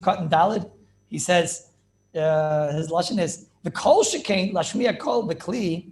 Katan Dalid. He says, his lashon is the kol shekain lashmiya kol b'kli.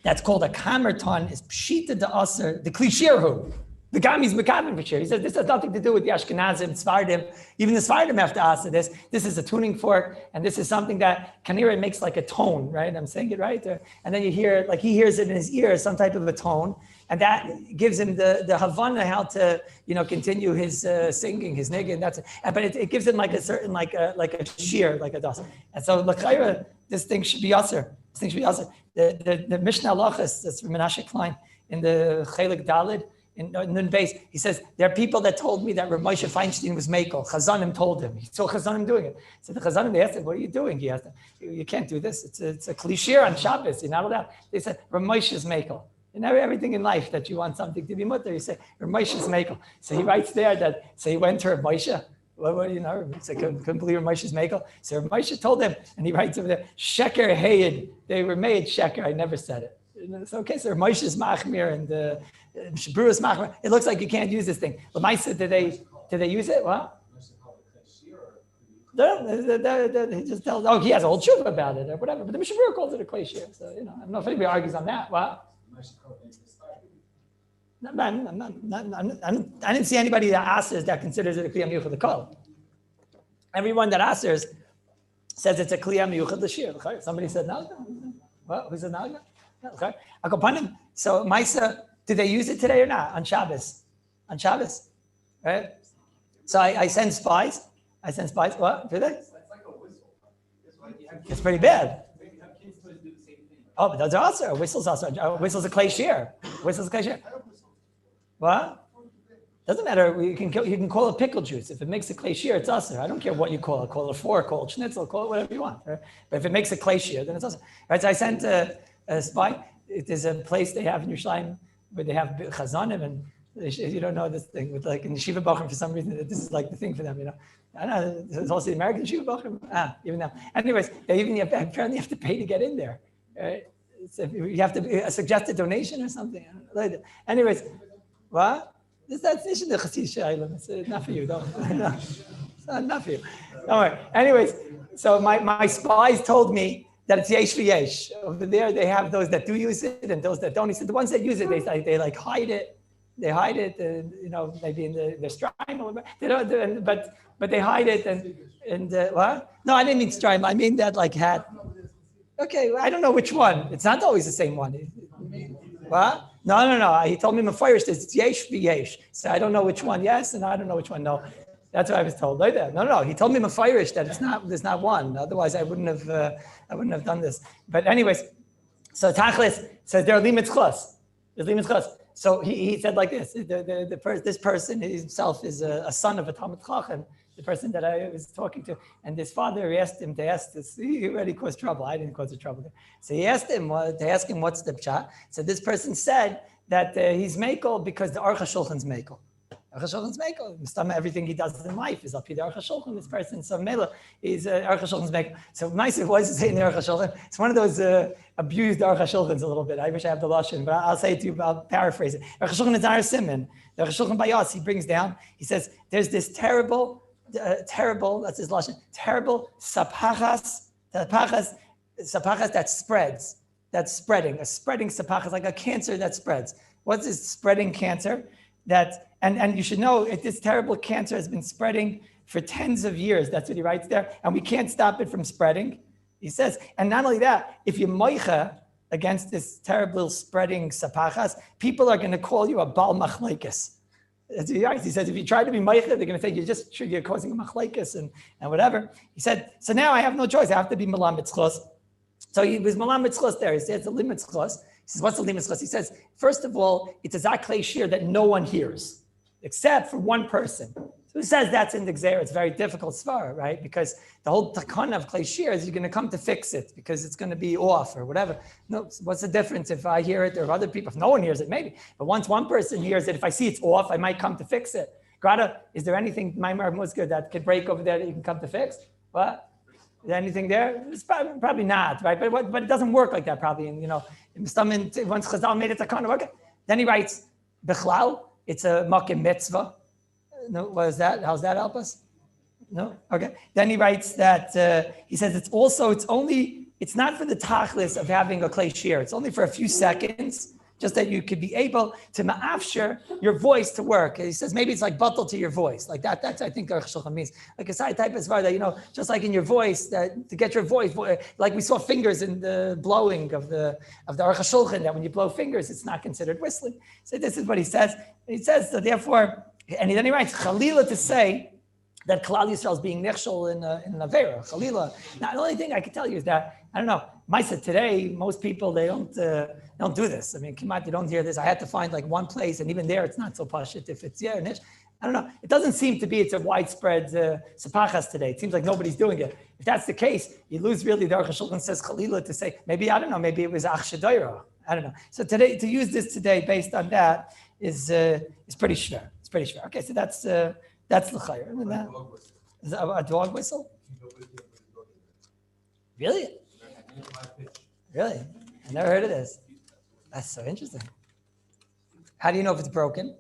That's called a kamerton is pshita de aser the kli shirhu. The Gami's mekaven for sure. He says this has nothing to do with the Ashkenazim, Sfardim. Even the Sfardim have to ask this. This is a tuning fork, and this is something that Kanira makes like a tone, right? I'm saying it right. And then you hear, like he hears it in his ear, some type of a tone, and that gives him the Havana how to, continue his singing, his nigga, and that's it. But it gives him like a certain, like a shear, like a das. And so l'chayra, this thing should be aser. This thing should be aser. The Mishnah Halachas, that's from Menashe Klein in the Chelik Dalid. In Nun Beis, he says, there are people that told me that Rav Moshe Feinstein was Mekel. Chazanim told him. He saw Chazanim doing it. So the Chazanim, they asked him, what are you doing? He asked them, you can't do this. It's a klishir on Shabbos. You're not allowed. They said, Rav Moshe is Mekel. In everything in life that you want something to be mutter, you say, Rav Moshe is Mekel. So he writes there that, so he went to Rav Moshe. What do you know? He said, couldn't believe Rav Moshe is Mekel. So Rav Moshe told him, and he writes over there, Sheker Hayed. They were made Sheker. I never said it. It's okay, so Rav Moshe is Machmir and Shabru is Machmir. It looks like you can't use this thing. Lamaisa, did they use it? What? He just tells, he has a whole tshuva about it or whatever. But the Mishabru calls it a klei shir. So, I don't know if anybody argues on that. What? I didn't see anybody that answers that considers it a kliyam yuchad l'kol. Everyone that answers says it's a kliyam yuchad l'shir. Somebody said no. What? Who said no? Okay. So Maisa, did they use it today or not on Shabbos? On Shabbos, right? So I send spies. What? Did they? It's like a whistle. It's pretty bad. Oh, but those are also whistles. Whistles a klei shir. What? Doesn't matter. You can call it pickle juice. If it makes a klei shir, it's usher. I don't care what you call it. Call it fork, call it schnitzel, call it whatever you want. Right? But if it makes a klei shir, then it's usher. Right? So I sent a spy. There's a place they have in Yerushalayim where they have chazanim, and you don't know this thing with like in the Shiva Bachrim for some reason. This is like the thing for them, I don't know. It's also the American Shiva Bachrim. Even now. Anyways, apparently you have to pay to get in there. Right? So you have to a suggested donation or something. Anyways, what? That's the Chassid Shailam. It's not for you. It's not for you. Don't worry. Anyways, so my spies told me that it's yesh v'yesh. Over there, they have those that do use it and those that don't use it. The ones that use it, they like hide it. They hide it, maybe in their strime. They don't, but they hide it and what? No, I didn't mean strime. I mean that like hat. Okay, I don't know which one. It's not always the same one. What? No. He told me Mefarish it's yesh v'yesh. So I don't know which one yes, and I don't know which one no. That's what I was told. No. He told me Mefarish that there's not one. Otherwise, I wouldn't have done this. But anyways, so Tachlis says there are limits chos. There's limits chos. So he said like this: this person himself is a son of a Talmid Chacham. The person that I was talking to, and his father asked him to ask this. He already caused trouble. I didn't cause the trouble there. So he asked him to ask him what's the pshat. So this person said that he's mekel because the Aruch HaShulchan's mekel. Aruch HaShulchan's mekel. Everything he does in life is up here. The Aruch HaShulchan, this person, so mela is Aruch HaShulchan's mekel. So nice it was to say in the Aruch HaShulchan. It's one of those abused Aruch HaShulchans a little bit. I wish I had the lashon, but I'll say it to you. I'll paraphrase it. Aruch HaShulchan is our simon. The Aruch HaShulchan Bayas, he brings down. He says there's this terrible, that's his lashon. Terrible sapachas that spreads. That's spreading. A spreading sapachas, like a cancer that spreads. What's this spreading cancer? And you should know this terrible cancer has been spreading for tens of years. That's what he writes there. And we can't stop it from spreading. He says, and not only that, if you moicha against this terrible spreading sapachas, people are going to call you a bal machlekes. He says, if you try to be moicha, they're going to think you're causing a machlekes and whatever. He said, so now I have no choice. I have to be malam mitzchos. So he was malam mitzchos there. He says, it's a limit mitzchos. He says, what's the limit mitzchos? He says, first of all, it's a zaklei shir that no one hears, except for one person. So he says that's in the Gzeira. It's very difficult svara, right? Because the whole takana of klei shir is you're going to come to fix it because it's going to be off or whatever. No, what's the difference if I hear it or if other people, if no one hears it, maybe. But once one person hears it, if I see it's off, I might come to fix it. Grata, is there anything, Maimar Muska, that could break over there that you can come to fix? What? Is there anything there? It's probably not, right? But it doesn't work like that probably. And, once Chazal made it takana, okay. Then he writes, Bechlal, it's a makim mitzvah. No, what is that? How's that help us? No? Okay. Then he writes that, he says it's not for the tachlis of having a klei shir. It's only for a few seconds, just that you could be able to ma'afshir your voice to work. He says maybe it's like bottle to your voice. Like that's I think Hilchos Shabbos means. Like a side type of svar that, just like in your voice, that to get your voice, like we saw fingers in the blowing of the Hilchos Shabbos, that when you blow fingers, it's not considered whistling. So this is what he says. He says that therefore, and then he writes, Chalila to say that Klal Yisrael is being nichshol in an avera, Chalila. Now, the only thing I can tell you is that, I don't know, Maisa, today, most people, they don't do this. I mean, Kimat, you don't hear this. I had to find like one place, and even there, it's not so pashit if it's nish. I don't know. It doesn't seem to be it's a widespread sepachas today. It seems like nobody's doing it. If that's the case, you lose really the Aruch HaShulchan says Chalila to say, maybe, I don't know, maybe it was Ach Shadayra. I don't know. So today, to use this today based on that is pretty shver. It's pretty shver. Okay, so that's l'chayr. Is that a dog whistle? Really? Really? I never heard of this. That's so interesting. How do you know if it's broken?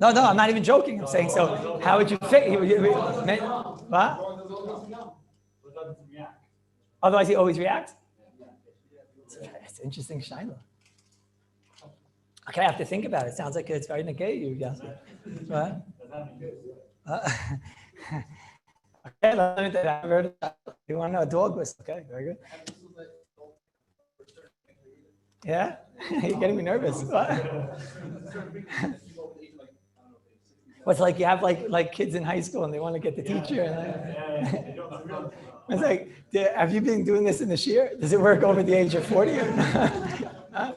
No, I'm not even joking. I'm saying, so how would you fix it? What? Otherwise, he always reacts? It's interesting, Shiloh. Okay, I have to think about it. It sounds like it's very negay, you guys. What? Okay, let me tell you, I've heard of that. You want to know a dog whistle? Okay, very good. Yeah? You're getting me nervous. What's like you have like kids in high school and they want to get the teacher. And it's like, have you been doing this in the shir? Does it work over the age of 40? Huh?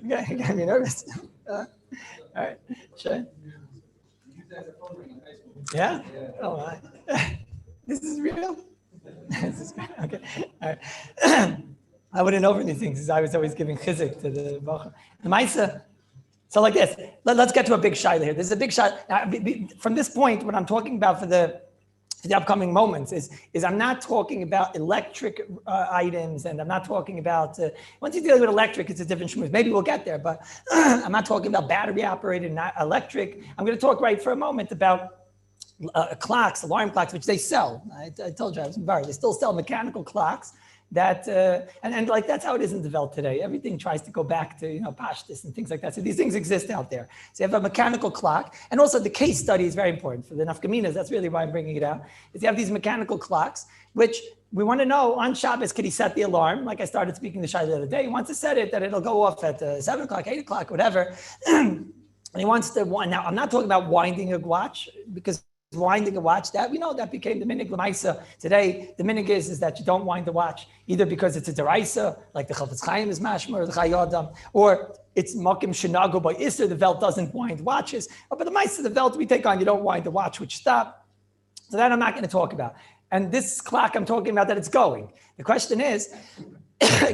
You got me nervous. All right, sure. Yeah? Oh, my. This is real? This is good. Okay. All right. I wouldn't know these things because I was always giving chizik to the Bacha. The Maisa. So like this, let's get to a big shayla here. There's a big shayla. From this point, what I'm talking about for the upcoming moments is I'm not talking about electric items, and I'm not talking about, once you deal with electric, it's a different shmooze. Maybe we'll get there, but I'm not talking about battery operated, not electric. I'm going to talk right for a moment about clocks, alarm clocks, which they sell. I told you I was embarrassed. They still sell mechanical clocks that, and like that's how it is in the Welt today. Everything tries to go back to, pashtus and things like that. So these things exist out there. So you have a mechanical clock, and also the case study is very important for the nafkaminas. That's really why I'm bringing it out. Is you have these mechanical clocks, which we want to know on Shabbos, could he set the alarm? Like I started speaking to Shai the other day. He wants to set it that it'll go off at 7 o'clock, 8 o'clock, whatever. And he wants to wind. Now, I'm not talking about winding a watch, because winding a watch, that we know that became the minig l'maisa. Today, the minig is that you don't wind the watch, either because it's a deraisa, like the Chafetz Chaim is mashma, or the Chayadam, or it's makim shenago by Isser, the Welt doesn't wind watches. But the Maisa, the Welt we take on, you don't wind the watch, which stop. So that I'm not going to talk about. And this clock, I'm talking about that it's going. The question is,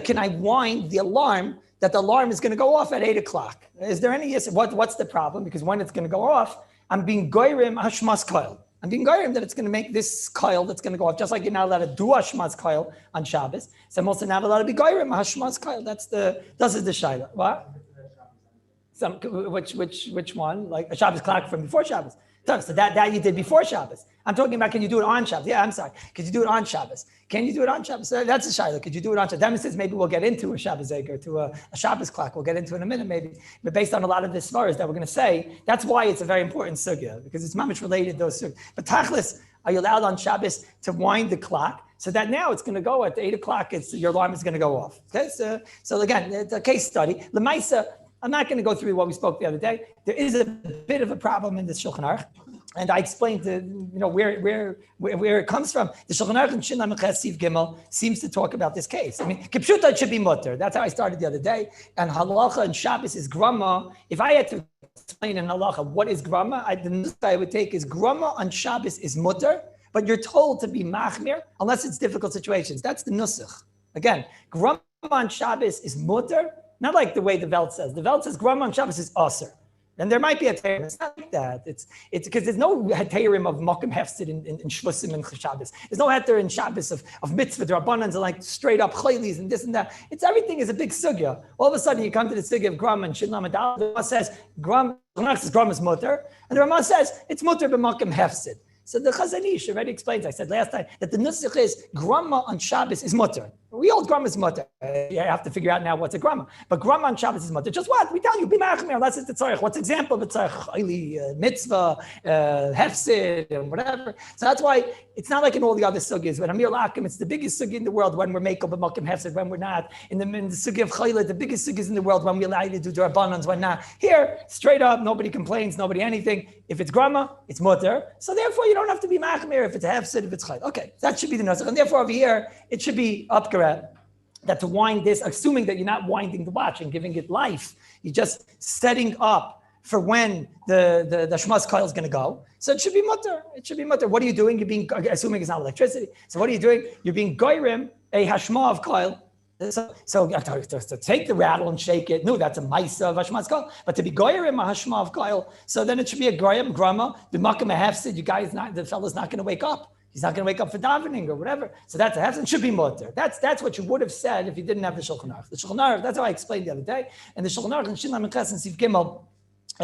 can I wind the alarm that the alarm is going to go off at 8 o'clock? Is there any, what's the problem? Because when it's going to go off, I'm being goyrim hashmas koil. I'm being goyrim that it's going to make this koil that's going to go off, just like you're not allowed to do hashmas koil on Shabbos. So I'm also not allowed to be goyrim hashmas koil. This is the shayla. What? Which one? Like a Shabbos clock from before Shabbos. So that you did before Shabbos. I'm talking about, can you do it on Shabbos? Yeah, I'm sorry. Could you do it on Shabbos? Can you do it on Shabbos? So that's a shayla. Could you do it on Shabbos? That says maybe we'll get into a Shabbos Eger, to a Shabbos clock. We'll get into in a minute maybe. But based on a lot of the svaras that we're going to say, that's why it's a very important sugya, because it's mamish related those sugyas. But tachlis, are you allowed on Shabbos to wind the clock so that now it's going to go at 8 o'clock, your alarm is going to go off? Okay, so again, it's a case study. L'maisa, I'm not going to go through what we spoke the other day. There is a bit of a problem in the Shulchan Aruch, and I explained where it comes from. The Shulchan Aruch in Shin Lamed Ches Siv Gimel seems to talk about this case. I mean, kipshuta, it should be mutter. That's how I started the other day. And halacha and Shabbos is grama. If I had to explain in halacha what is grama, the nusach I would take is grama on Shabbos is mutter, but you're told to be machmir unless it's difficult situations. That's the nusach. Again, grama on Shabbos is mutter. Not like the way the Welt says. The Welt says Grama on Shabbos is Aser. And there might be a Teirim. It's not like that. It's because there's no Teirim of Mokim Hefsid in Shvusim and Shabbos. There's no Heter in Shabbos of Mitzvah, Rabbanans, and like straight up Chaylis and this and that. Everything is a big sugya. All of a sudden you come to the sugya of Grama and Shin Lamed Aleph. The Rama says Grama is mutter, and the Rama says it's mutter b'Mokim Hefsid. So the Chazon Ish already explains, I said last time, that the nusach is grama on Shabbos is mutter. We hold grama is mutter. You have to figure out now what's a grama. But grama on Shabbos is mutter. Just what? We tell you, be machmir, unless it's the tzarech. What's example of a tzarech? Mitzvah, hefsid, and whatever. So that's why it's not like in all the other sugyas. When Amir Lakim, it's the biggest sugy in the world when we're makel b'makim hefsid, when we're not. In the sugy of chayla, the biggest sugyas in the world when we allow you to do drabanans, when not. Here, straight up, nobody complains, nobody anything. If it's grama, it's mutter. So therefore, you don't have to be machmir if it's hefsid, if it's chayla. Okay, that should be the nusach. And therefore, over here, it should be upkaret. That to wind this, assuming that you're not winding the watch and giving it life, you're just setting up for when the shmas coil is going to go. So it should be mutter. It should be mutter. What are you doing? You're being, assuming it's not electricity. So what are you doing? You're being goyrim a hashma of coil. So to take the rattle and shake it, no, that's a maisa of hashmas coil. But to be goyrim a hashma of coil, so then it should be a goyim grama. The makam hefsid. You guys, the fellow's not going to wake up. He's not going to wake up for davening or whatever. So that's a hefsid, should be mutter. That's what you would have said if you didn't have the Shulchan Aruch. The Shulchan Aruch, that's how I explained the other day. And the Shulchan Aruch in Shin Lamed Ches and Sif Gimel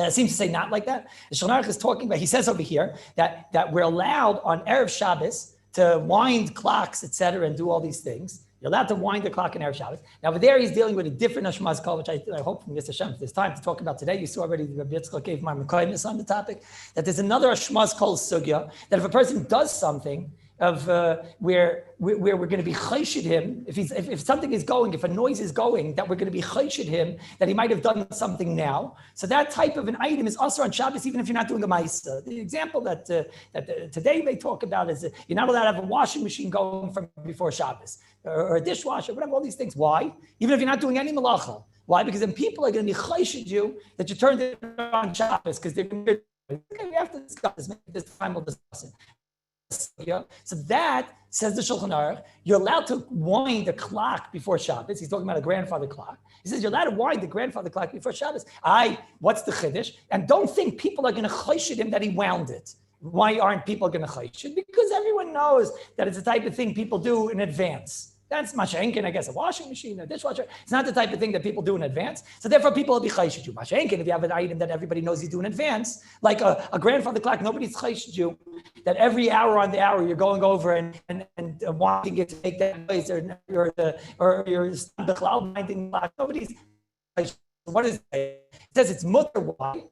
seems to say not like that. The Shulchan Aruch is talking about, he says over here that we're allowed on Erev Shabbos to wind clocks, etc., and do all these things. You're allowed to wind the clock in Erev Shabbos. Now, over there, he's dealing with a different Hashmaz Kol, which I hope from Yisrael Hashem, if there's time to talk about today. You saw already the Rabbi Yitzchak gave my Mekaymis on the topic, that there's another Hashmaz Kol sugya, that if a person does something, of where we're going to be chayshid him, if something is going, if a noise is going, that we're going to be chayshid him, that he might have done something now. So that type of an item is also on Shabbos, even if you're not doing a ma'isa. The example that today they talk about is that you're not allowed to have a washing machine going from before Shabbos, or a dishwasher, whatever, all these things. Why? Even if you're not doing any malacha. Why? Because then people are going to be chayshid you that you turned it on Shabbos, because they're going to be, okay, we have to discuss this, maybe this time we'll discuss it. So that, says the Shulchan Aruch, you're allowed to wind the clock before Shabbos. He's talking about a grandfather clock. He says you're allowed to wind the grandfather clock before Shabbos. What's the chiddush? And don't think people are going to chayshid him that he wound it. Why aren't people going to chayshid? Because everyone knows that it's the type of thing people do in advance. That's mashenkin, I guess, a washing machine, a dishwasher. It's not the type of thing that people do in advance. So therefore, people will be chayshid you. Mashenkin, if you have an item that everybody knows you do in advance, like a grandfather clock, nobody's chayshid you that every hour on the hour you're going over and wanting it to make that noise, or you're the cloud winding clock. Nobody's chayshid. What is it? It says it's mutter. Why?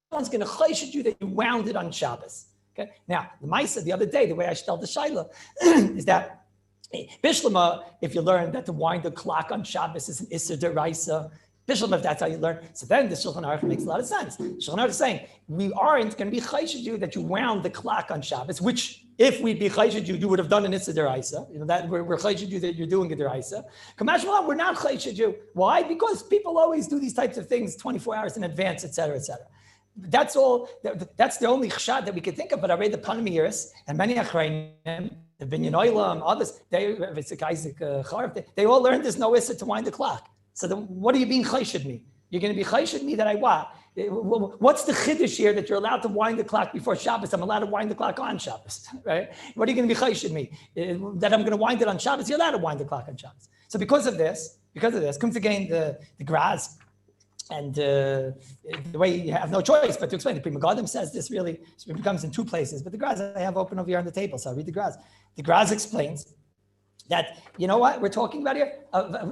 Someone's going to chayshid you that you wound it on Shabbos. Okay. Now the Maisa the other day, the way I tell the Shaila is that. Bishlama, if you learn that to wind the clock on Shabbos is an Isser Deraisa, Bishlama, if that's how you learn, so then the Shulchan Aruch makes a lot of sense. The Shulchan Aruch is saying, we aren't going to be chayshid you that you wound the clock on Shabbos, which if we'd be chayshid you would have done an Isser Deraisa. You know, that we're chayshid you that you're doing a Deraisa. Kamash Malam, we're not chayshid you. Why? Because people always do these types of things 24 hours in advance, et cetera, et cetera. That's all. That's the only chshad that we could think of. But I read the Panamiris and many Achrayim, the Binyan Olam, others, they all learned there's no issa to wind the clock. So then what are you being chayshid me? You're going to be chayshid me that I what? What's the chiddush here that you're allowed to wind the clock before Shabbos? I'm allowed to wind the clock on Shabbos, right? What are you going to be chayshid me? That I'm going to wind it on Shabbos? You're allowed to wind the clock on Shabbos. So because of this, comes again the Graz. And the way you have no choice but to explain. The Pri Megadim says this really it comes in two places, but the Graz I have open over here on the table, so I'll read the Graz. The Graz explains that, you know what we're talking about here?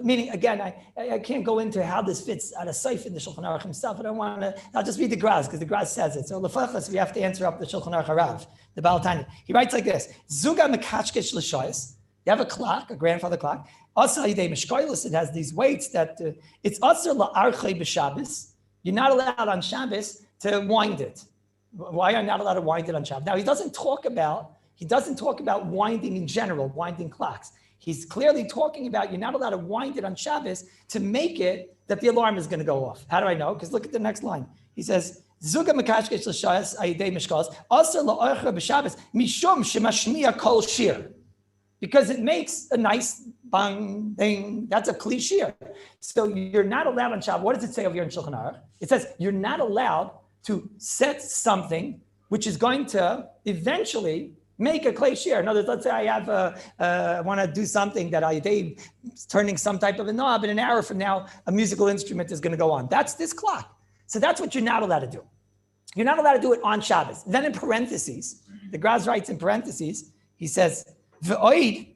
Meaning, again, I can't go into how this fits out of Seif in the Shulchan Aruch himself. I don't want to, I'll just read the Graz, because the Graz says it. So Lefachas, we have to answer up the Shulchan Aruch Harav, the Baal Tanya. He writes like this, Zuga mekachkesh l'shoyes. You have a clock, a grandfather clock. Also, it has these weights that it's also la'archei b'Shabbos. You're not allowed on Shabbos to wind it. Why are you not allowed to wind it on Shabbos? Now, he doesn't talk about winding in general, winding clocks. He's clearly talking about you're not allowed to wind it on Shabbos to make it that the alarm is going to go off. How do I know? Because look at the next line. He says, Zuga mekashkesh l'shayas ayidei mishkos also la'archei b'Shabbos mishum shemashmiya kol shir. Because it makes a nice bang, ding. That's a cliche. So you're not allowed on Shabbos. What does it say over here in Shulchan Aruch? It says you're not allowed to set something which is going to eventually make a clay shear. In other words, let's say I want to do something that turning some type of a knob, and an hour from now, a musical instrument is going to go on. That's this clock. So that's what you're not allowed to do. You're not allowed to do it on Shabbos. Then in parentheses, the Graz writes in parentheses, he says, v'oid,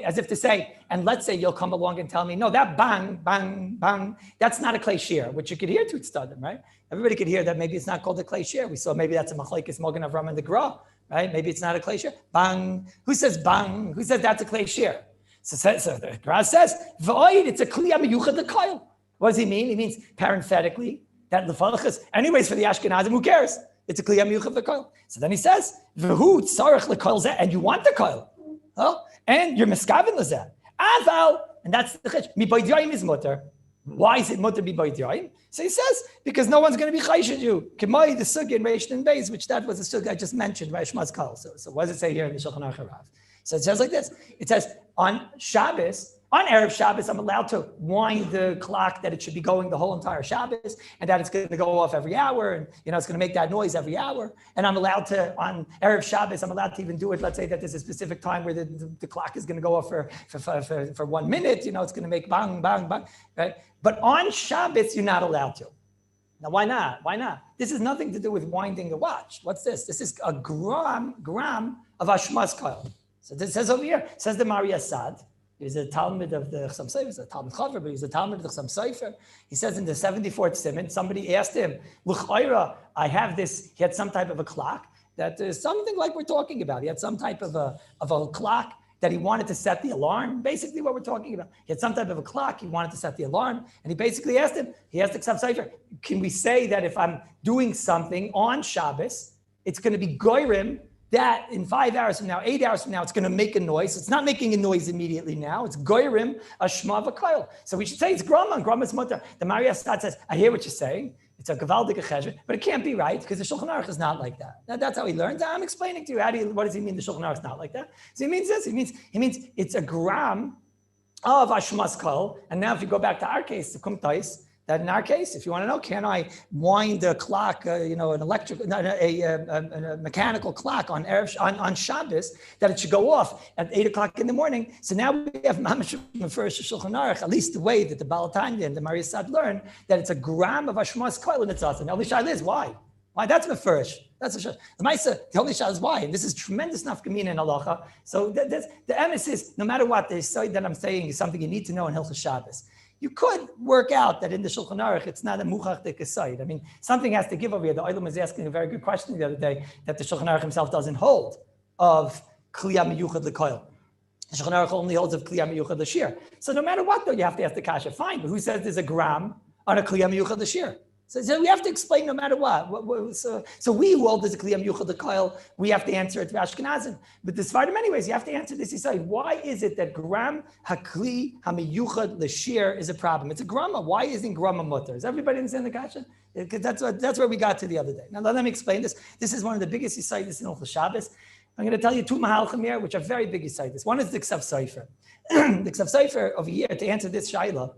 as if to say, and let's say you'll come along and tell me, no, that bang, bang, bang, that's not a klei shir, which you could hear to Tzadim, right? Everybody could hear that maybe it's not called a klei shir. We saw maybe that's a machlekes Mogen Avram and the Gra, right? Maybe it's not a klei shir. Bang. Who says bang? Who says that's a klei shir? So the Gra says, v'oid, it's a kli amiyuchad l'koil. What does he mean? He means parenthetically that lefalachas, anyways, for the Ashkenazim, who cares? It's a kli amiyuchad l'koil. So then he says, v'hu tzarech l'koil zeh, and you want the koil. Oh, and you're miskaven l'zeh. Aval, and that's the chiddush. Mi b'yidayim is mutter. Why is it mutter bi b'yidayim? So he says, because no one's going to be chayshid you. K'may the sugya in Reish and Beis, which that was the sugya I just mentioned, by Shmaz Kal. So what does it say here in the Shulchan Aruch Harav? So it says like this. It says, on Shabbos, on Erev Shabbos, I'm allowed to wind the clock that it should be going the whole entire Shabbos, and that it's going to go off every hour, and it's going to make that noise every hour. And I'm allowed to, on Erev Shabbos, I'm allowed to even do it. Let's say that there's a specific time where the clock is going to go off for 1 minute. It's going to make bang, bang, bang, right? But on Shabbos, you're not allowed to. Now, why not? Why not? This has nothing to do with winding the watch. What's this? This is a gram of Ashmas Kol. So this says over here, says the Mari Assad. He's a Talmud of the Chassam Sofer, he's a Talmud Chaver, but he's a Talmud of the Chassam Sofer. He says in the 74th Siman, somebody asked him, L'chayra, I have this, he had some type of a clock that is something like we're talking about. He had some type of a clock that he wanted to set the alarm, basically what we're talking about. He had some type of a clock, he wanted to set the alarm, and he basically asked him, he asked the Chassam Sofer, can we say that if I'm doing something on Shabbos, it's going to be goyrim, that in 5 hours from now, 8 hours from now, it's going to make a noise. It's not making a noise immediately now. It's goyrim, a shma v'koil. So we should say it's grama, and grama's mutter. The Mari Assad says, I hear what you're saying. It's a gavaldik cheshbon, but it can't be right because the Shulchan Aruch is not like that. That's how he learns. I'm explaining to you, what does he mean the Shulchan Aruch is not like that? So he means this, he means it's a gram of ashmas kol. And now if you go back to our case, the kumtais, that in our case, if you want to know, can I wind the clock, an a mechanical clock on Shabbos, that it should go off at 8 o'clock in the morning. So now we have mamash first Shulchan Aruch, at least the way that the Baal Tanya and the Mari Assad learn, that it's a gram of Ashmas Koil and it's us. And the only shayla is why? Why? That's mefurish. That's a shayla. The Maisa, the only shayla is why. And this is tremendous nafkamina in halacha. So the emes is, no matter what, the side that I'm saying is something you need to know in Hilchos Shabbos. You could work out that in the Shulchan Aruch, it's not a muchach dekasayid. I mean, something has to give over here. The Olam was asking a very good question the other day that the Shulchan Aruch himself doesn't hold of kliya miyuchad lekoil. The Shulchan Aruch only holds of kliya miyuchad l'shir. So no matter what, though, you have to ask the kasha. Fine, but who says there's a gram on a kliya miyuchad l'shir? So we have to explain no matter what. So we who hold there's a kliya miyuchad lekoil, we have to answer it to Ashkenazim. But the Sfardim, anyways, you have to answer this. You say, why is it that gram hakli hamiyuchad l'shir is a problem? It's a grama. Why isn't grama mutter? Does everybody understand the kasha? Because that's where we got to the other day. Now let me explain this. This is one of the biggest yisaydis in Hilchos Shabbos. I'm going to tell you two mahalchim here, which are very big yisaydis. One is the Ksav Sofer. The Ksav Sofer over here, to answer this shayla,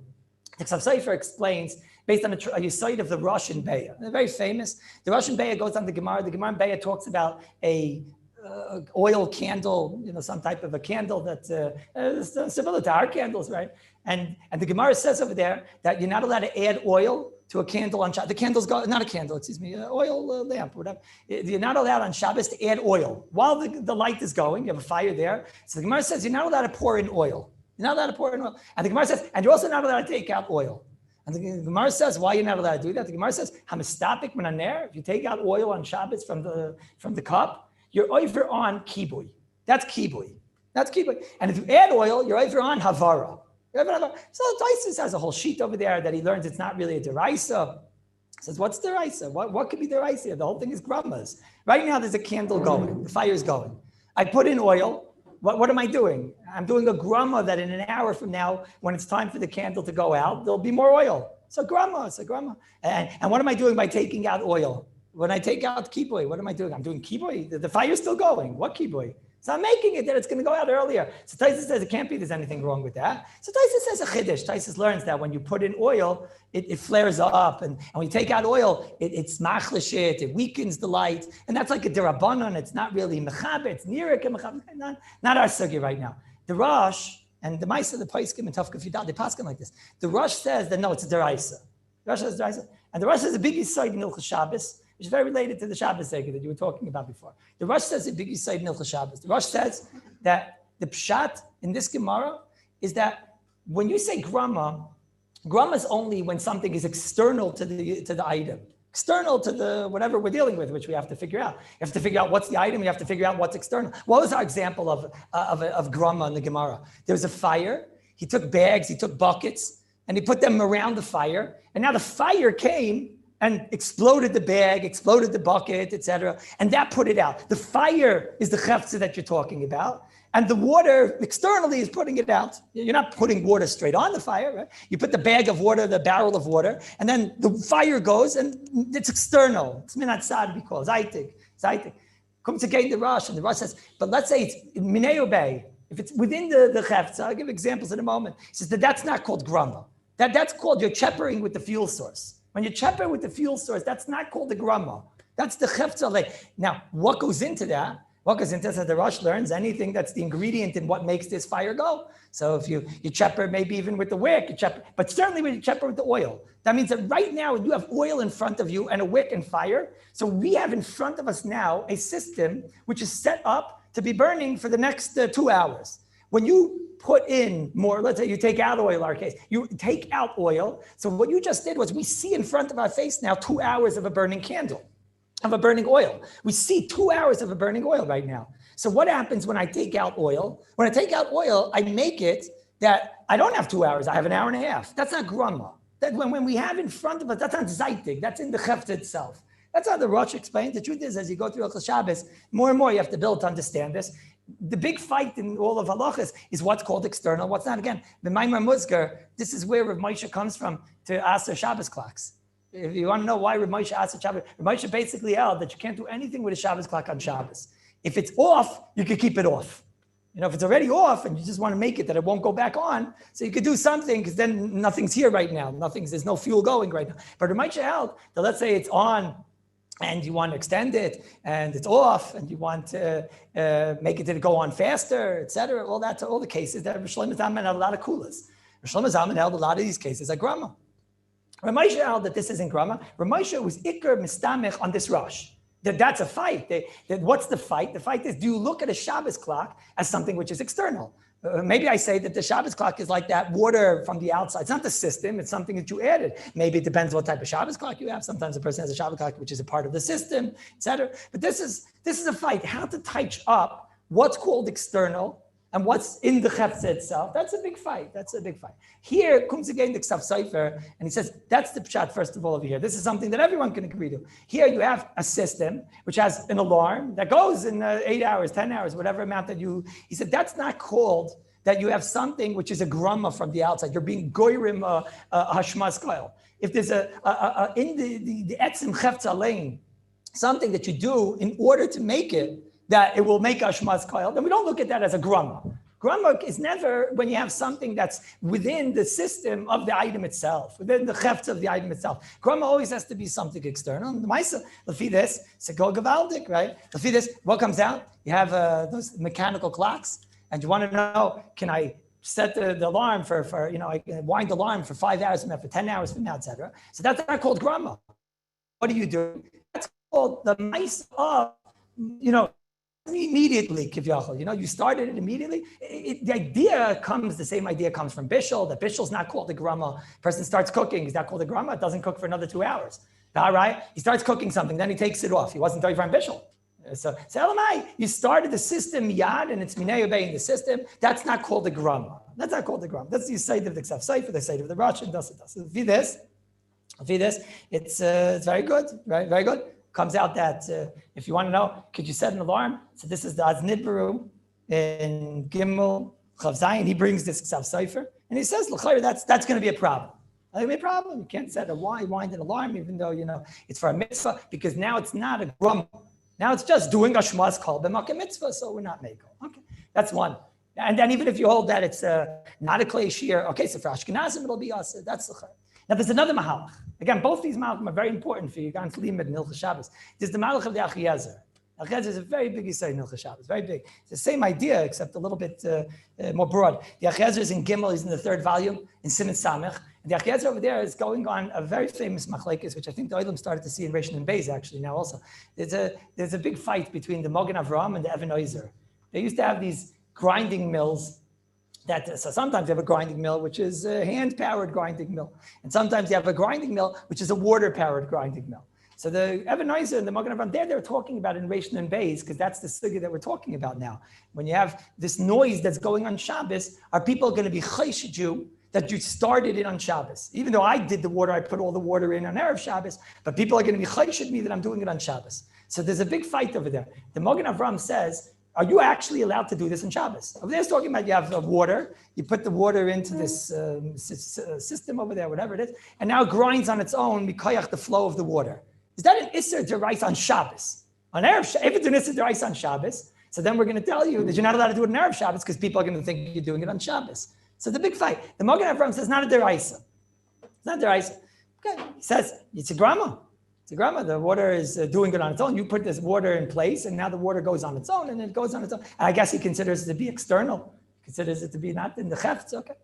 the Ksav Sofer explains based on a yisayd of the Russian Beya. They're very famous. The Russian Beya goes on the Gemara. The Gemara Beya talks about a oil candle, some type of a candle that's similar to our candles, right? And the Gemara says over there that you're not allowed to add oil to a candle on Shabbos. The candle's not a candle, oil lamp, whatever. You're not allowed on Shabbos to add oil. While the light is going, you have a fire there. So the Gemara says you're not allowed to pour in oil. You're not allowed to pour in oil. And the Gemara says, and you're also not allowed to take out oil. And the Gemara says, why you're not allowed to do that? The Gemara says, hamistapik minaner, if you take out oil on Shabbos from the cup, you're over on kibui. That's kibui. And if you add oil, you're over on havara. So Taisus has a whole sheet over there that he learns it's not really a deraisa. Says, what's deraisa? What could be deraisa? The whole thing is grummas. Right now, there's a candle going. The fire's going. I put in oil. What am I doing? I'm doing a grumma that in an hour from now, when it's time for the candle to go out, there'll be more oil. It's a grumma. And what am I doing by taking out oil? When I take out kibui, what am I doing? I'm doing kibui. The fire's still going. What kibui? So I'm making it that it's going to go out earlier. So Taisus says it can't be there's anything wrong with that. So Taisus says a chiddush. Taisus learns that when you put in oil, it flares up. And when you take out oil, it's machleshit, it weakens the light. And that's like a derabanan. It's not really mechaber, it's nirik and mechaber. Not our sugi right now. The Rosh and the Maisa, the Paiskim and Tafka Fidah, they paskin like this. The Rosh says that no, it's a deraisa. The Rosh says deraisa. And the Rosh says a big yisayd in Hilchos Shabbos which is very related to the Shabbos Seder that you were talking about before. The Rosh says in Big Yisayid Hilchos Shabbos. The Rosh says that the pshat in this Gemara is that when you say grama is only when something is external to the item. External to the whatever we're dealing with, which we have to figure out. You have to figure out what's the item. You have to figure out what's external. What was our example of grama in the Gemara? There was a fire. He took bags, he took buckets, and he put them around the fire. And now the fire came and exploded the bag, exploded the bucket, etc. And that put it out. The fire is the chefza that you're talking about. And the water externally is putting it out. You're not putting water straight on the fire, right? You put the bag of water, the barrel of water, and then the fire goes and it's external. It's minat sad we call zaitik. Comes again the Rosh, and the Rosh says, but let's say it's mineo bay. If it's within the chefza, I'll give examples in a moment. He says that's not called grama. That's called you're cheppering with the fuel source. When you chepper with the fuel source, that's not called the grama. That's the chefza. Now, what goes into that? What goes into that? The Rosh learns anything that's the ingredient in what makes this fire go. So if you chepper maybe even with the wick, but certainly when you chepper with the oil. That means that right now you have oil in front of you and a wick and fire. So we have in front of us now a system which is set up to be burning for the next 2 hours. When you put in more, let's say you take out oil, in our case, you take out oil. So what you just did was we see in front of our face now 2 hours of a burning candle, of a burning oil. We see 2 hours of a burning oil right now. So what happens when I take out oil? When I take out oil, I make it that I don't have 2 hours, I have an hour and a half. That's not grama. That when we have in front of us, that's not zaitig, that's in the chefta itself. That's how the Rosh explains. The truth is, as you go through Hilchos Shabbos, more and more you have to build to understand this. The big fight in all of halachas is what's called external, what's not. Again, the Maimar Muzgar, this is where Rav Moshe comes from to ask their Shabbos clocks. If you want to know why Rav Moshe asked the Shabbos, Rav Moshe basically held that you can't do anything with a Shabbos clock on Shabbos. If it's off, you could keep it off. If it's already off and you just want to make it that it won't go back on, so you could do something because then nothing's here right now. There's no fuel going right now. But Rav Moshe held that let's say it's on and you want to extend it, and it's off, and you want to make it to go on faster, etc. All the cases that Rav Shlomo Zalman had a lot of kulas. Rav Shlomo Zalman held a lot of these cases like grama. Rav Moshe held that this isn't grama. Rav Moshe was ikar mistamech on this Rosh. That's a fight. What's the fight? The fight is, do you look at a Shabbos clock as something which is external? Maybe I say that the Shabbos clock is like that water from the outside. It's not the system, it's something that you added. Maybe it depends what type of Shabbos clock you have. Sometimes a person has a Shabbos clock which is a part of the system, etc. But this is a fight. How to touch up what's called external and what's in the chefza itself. That's a big fight. Here comes again the Ksav Sofer, and he says, that's the pshat first of all over here. This is something that everyone can agree to. Here you have a system which has an alarm that goes in 8 hours, 10 hours, whatever amount that he said, that's not called that you have something which is a grama from the outside. You're being goyrim hashmas koil. If there's in the etzim chefza lane, something that you do in order to make it, that it will make hashmas koil, then we don't look at that as a grama. Grama is never when you have something that's within the system of the item itself, within the chefza of the item itself. Grama always has to be something external. And the Maisa, lefi this, it's a go gavaldik, right? Lefi this, what comes out? You have those mechanical clocks, and you want to know, can I set the alarm for I can wind the alarm for 5 hours from now, for 10 hours from now, etc. So that's not called grama. What do you do? That's called the Maisa of, immediately, kivyachol. You started it immediately. The same idea comes from Bishul. The Bishul's not called a grama. Person starts cooking, he's not called a grama. It doesn't cook for another 2 hours. All right? He starts cooking something, then he takes it off. He wasn't doing from Bishul. So Elamai, you started the system yad, and it's minei obeying the system. That's not called a grama. That's the side of the Ksav Sofer, the side of the Rosh, and does. It's very good, right? Very good. Comes out that if you want to know, could you set an alarm? So this is the Aznidbaru in Gimel Chav Zayin. He brings this Ksav Sofer, and he says, that's going to be a problem. That'll be a problem. You can't set a wind an alarm, even though it's for a mitzvah, because now it's not a grumble. Now it's just doing a shmaz kol b'makom mitzvah, so we're not making. Okay, that's one. And then even if you hold that it's not a klei shir, okay, so for Ashkenazim it'll be us. That's the chayr. Now there's another mahalach. Again, both these mahalachim are very important for you. You're going to limit in Hilchos Shabbos. There's the mahalach of the Achiezer. Eliezer is a very big Yisrael in Hilchos Shabbos, very big. It's the same idea, except a little bit more broad. The Eliezer is in Gimel, he's in the third volume, in Siman Samech. And the Eliezer over there is going on a very famous machlekes, which I think the Olam started to see in Rishon and Beis actually now also. There's a big fight between the Mogen Avraham and the Even Oizer. They used to have these grinding mills. So sometimes you have a grinding mill, which is a hand-powered grinding mill. And sometimes you have a grinding mill, which is a water-powered grinding mill. So the Even Oizer and the Mogen Avraham, they're talking about in Rishon and Beis, because that's the sugya that we're talking about now. When you have this noise that's going on Shabbos, are people going to be chayshid you that you started it on Shabbos? Even though I did the water, I put all the water in on Erev Shabbos, but people are going to be chayshid me that I'm doing it on Shabbos. So there's a big fight over there. The Mogen Avraham says, are you actually allowed to do this on Shabbos? Over there it's talking about you have water, you put the water into this system over there, whatever it is, and now it grinds on its own, mikayach the flow of the water. Is that an Isser Derais on Shabbos? On Erev Shabbos, if it's an Isser Derais on Shabbos, so then we're going to tell you that you're not allowed to do it on Erev Shabbos because people are going to think you're doing it on Shabbos. So the big fight. The Mogen Avraham says not a Deraisa. It's not Deraisa. Okay. He says it's a grama. It's a grama. The water is doing it on its own. You put this water in place, and now the water goes on its own, and it goes on its own. And I guess he considers it to be external. Considers it to be not in the chefts. Okay.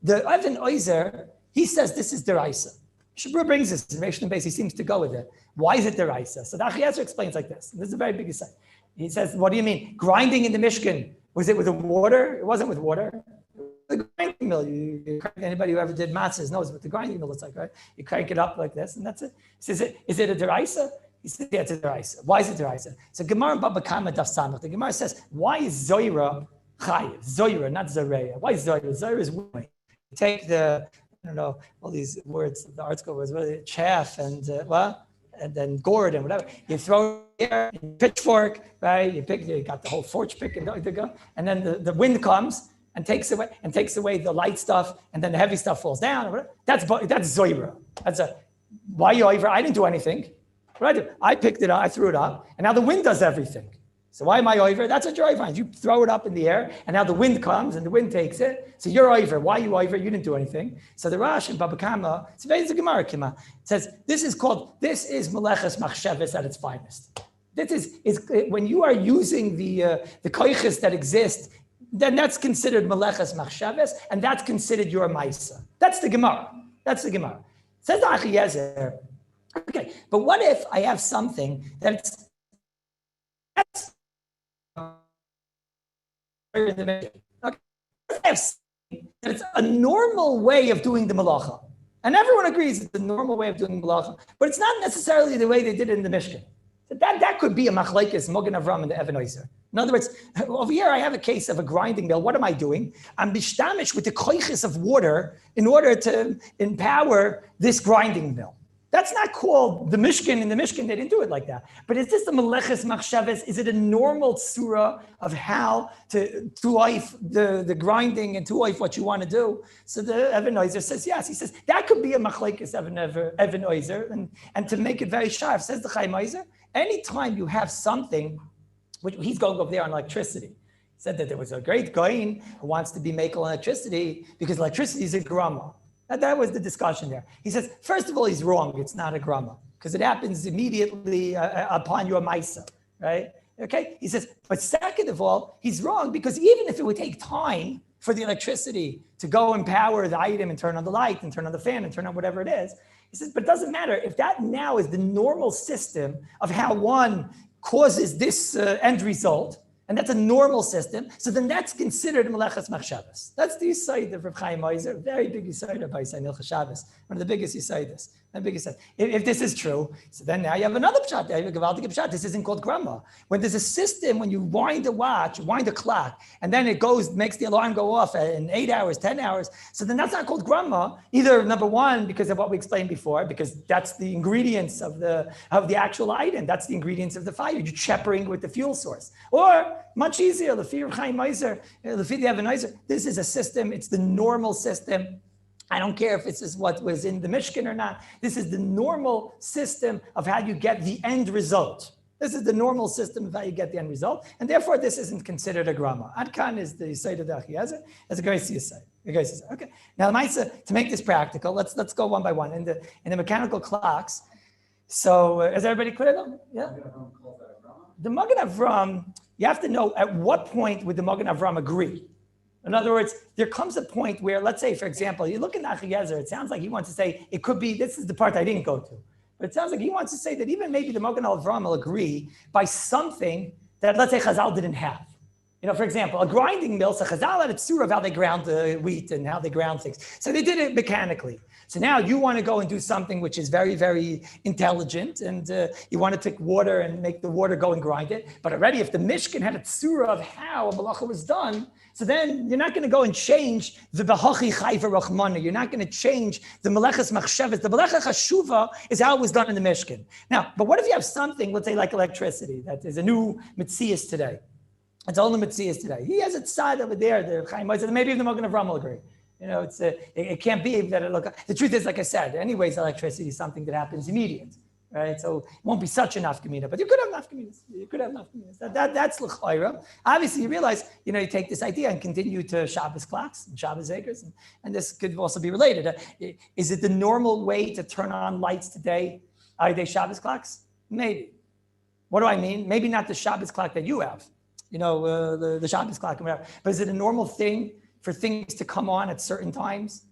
The Even Oizer, he says this is Deraisa. Shabur brings this in Rishon and Beis. He seems to go with it. Why is it deraisa? So the Eliezer explains like this. This is a very big aside. He says, "What do you mean? Grinding in the Mishkan? Was it with the water? It wasn't with water. The grinding mill. Anybody who ever did matzahs knows what the grinding mill looks like, right? You crank it up like this, and that's it. He says, "Is it a deraisa?" He says, "Yeah, it's a deraisa." Why is it deraisa? So Gemara in Baba Kama Daf Samach. The Gemara says, "Why is Zoyra chayiv? Zoyra, not Zareya. Why is Zoyra? Zoyra is wood. You take the I don't know, all these words, the art school words, really, chaff and and then gourd and whatever. You throw it here, pitchfork, right? You got the whole forge pick and go, and then the wind comes and takes away the light stuff, and then the heavy stuff falls down. Or whatever. That's zoyra. Why you over? I didn't do anything. What did I do? I picked it up, I threw it up, and now the wind does everything. So why am I over? That's what you're over. You throw it up in the air, and now the wind comes, and the wind takes it. So you're over. Why are you over? You didn't do anything. So the Rash in Baba Kama, it's a Gemara Kima, says this is Meleches Machsheves at its finest. This is when you are using the koiches that exist, then that's considered Meleches Machsheves, and that's considered your Maisa. That's the Gemara. Says the Eliezer. Okay, but what if I have something that's in the mission. Okay. It's a normal way of doing the malacha. And everyone agrees it's a normal way of doing the malacha, but it's not necessarily the way they did it in the Mishkan. That could be a machlekes, Mogen Avraham and the Even Oizer. In other words, over here I have a case of a grinding mill. What am I doing? I'm bishtamish with the koiches of water in order to empower this grinding mill. That's not called the Mishkan. In the Mishkan, they didn't do it like that. But is this the Meleches Machsheves? Is it a normal surah of how to oif the grinding and to oif what you want to do? So the Even Oizer says yes. He says that could be a machlekes Even Oizer, and to make it very sharp, says the Chaim Oizer, anytime you have something, which he's going over there on electricity. He said that there was a great goyin who wants to be making electricity because electricity is a grama. That was the discussion there. He says, first of all, he's wrong. It's not a grama because it happens immediately upon your maisa, right? Okay. He says, but second of all, he's wrong because even if it would take time for the electricity to go and power the item and turn on the light and turn on the fan and turn on whatever it is, he says, but it doesn't matter if that now is the normal system of how one causes this end result. And that's a normal system. So then that's considered Meleches Machshavas. That's the Yisayid of Reb Chaim Oizer, very big Yisayid of Hilchos Shabbos, one of the biggest Yisayidas. If this is true, so then now you have another pshat. You have a Gavaldik pshat. This isn't called grama. When there's a system, when you wind a watch, wind a clock, and then it goes, makes the alarm go off in 8 hours, 10 hours. So then that's not called grama. Either number one, because of what we explained before, because that's the ingredients of the actual item. That's the ingredients of the fire. You're cheppering with the fuel source. Or much easier, the fear of Chaim Oizer, the fear of Even Oizer. This is a system. It's the normal system. I don't care if this is what was in the Mishkan or not. This is the normal system of how you get the end result. This is the normal system of how you get the end result. And therefore, this isn't considered a grama. Adkan is the Yisayid of the Eliezer. That's a great Yisayid. Okay. Now, to make this practical, let's go one by one. In the mechanical clocks, so is everybody clear though? Yeah? the Magen Avram, you have to know at what point would the Magen Avram agree. In other words, there comes a point where, let's say, for example, you look at Achiezer, it sounds like he wants to say, it could be, this is the part I didn't go to, but it sounds like he wants to say that even maybe the Magen Avram will agree by something that, let's say, Chazal didn't have. For example, a grinding mill, so Chazal had a tzura of how they ground the wheat and how they ground things. So they did it mechanically. So now you want to go and do something which is very, very intelligent, and you want to take water and make the water go and grind it. But already if the Mishkan had a tzura of how a malacha was done, so then you're not going to go and change the Behachi Chayva Rachmana. You're not going to change the Melechas Machsheves. The Melecha Chashuva is how it was done in the Mishkan. Now, but what if you have something, let's say like electricity, that is a new Metzias today? It's all the Metzias today. He has its side over there, the Chaim Moshe, maybe even the Magen Avram will agree. It can't be that it look. The truth is, like I said, anyways, electricity is something that happens immediate, right? So it won't be such an nafkamina, but you could have nafkaminas. That's l'chayra. Obviously, you realize, you take this idea and continue to Shabbos clocks and Shabbos acres, and this could also be related. Is it the normal way to turn on lights today? Are they Shabbos clocks? Maybe. What do I mean? Maybe not the Shabbos clock that you have, the Shabbos clock and whatever. But is it a normal thing for things to come on at certain times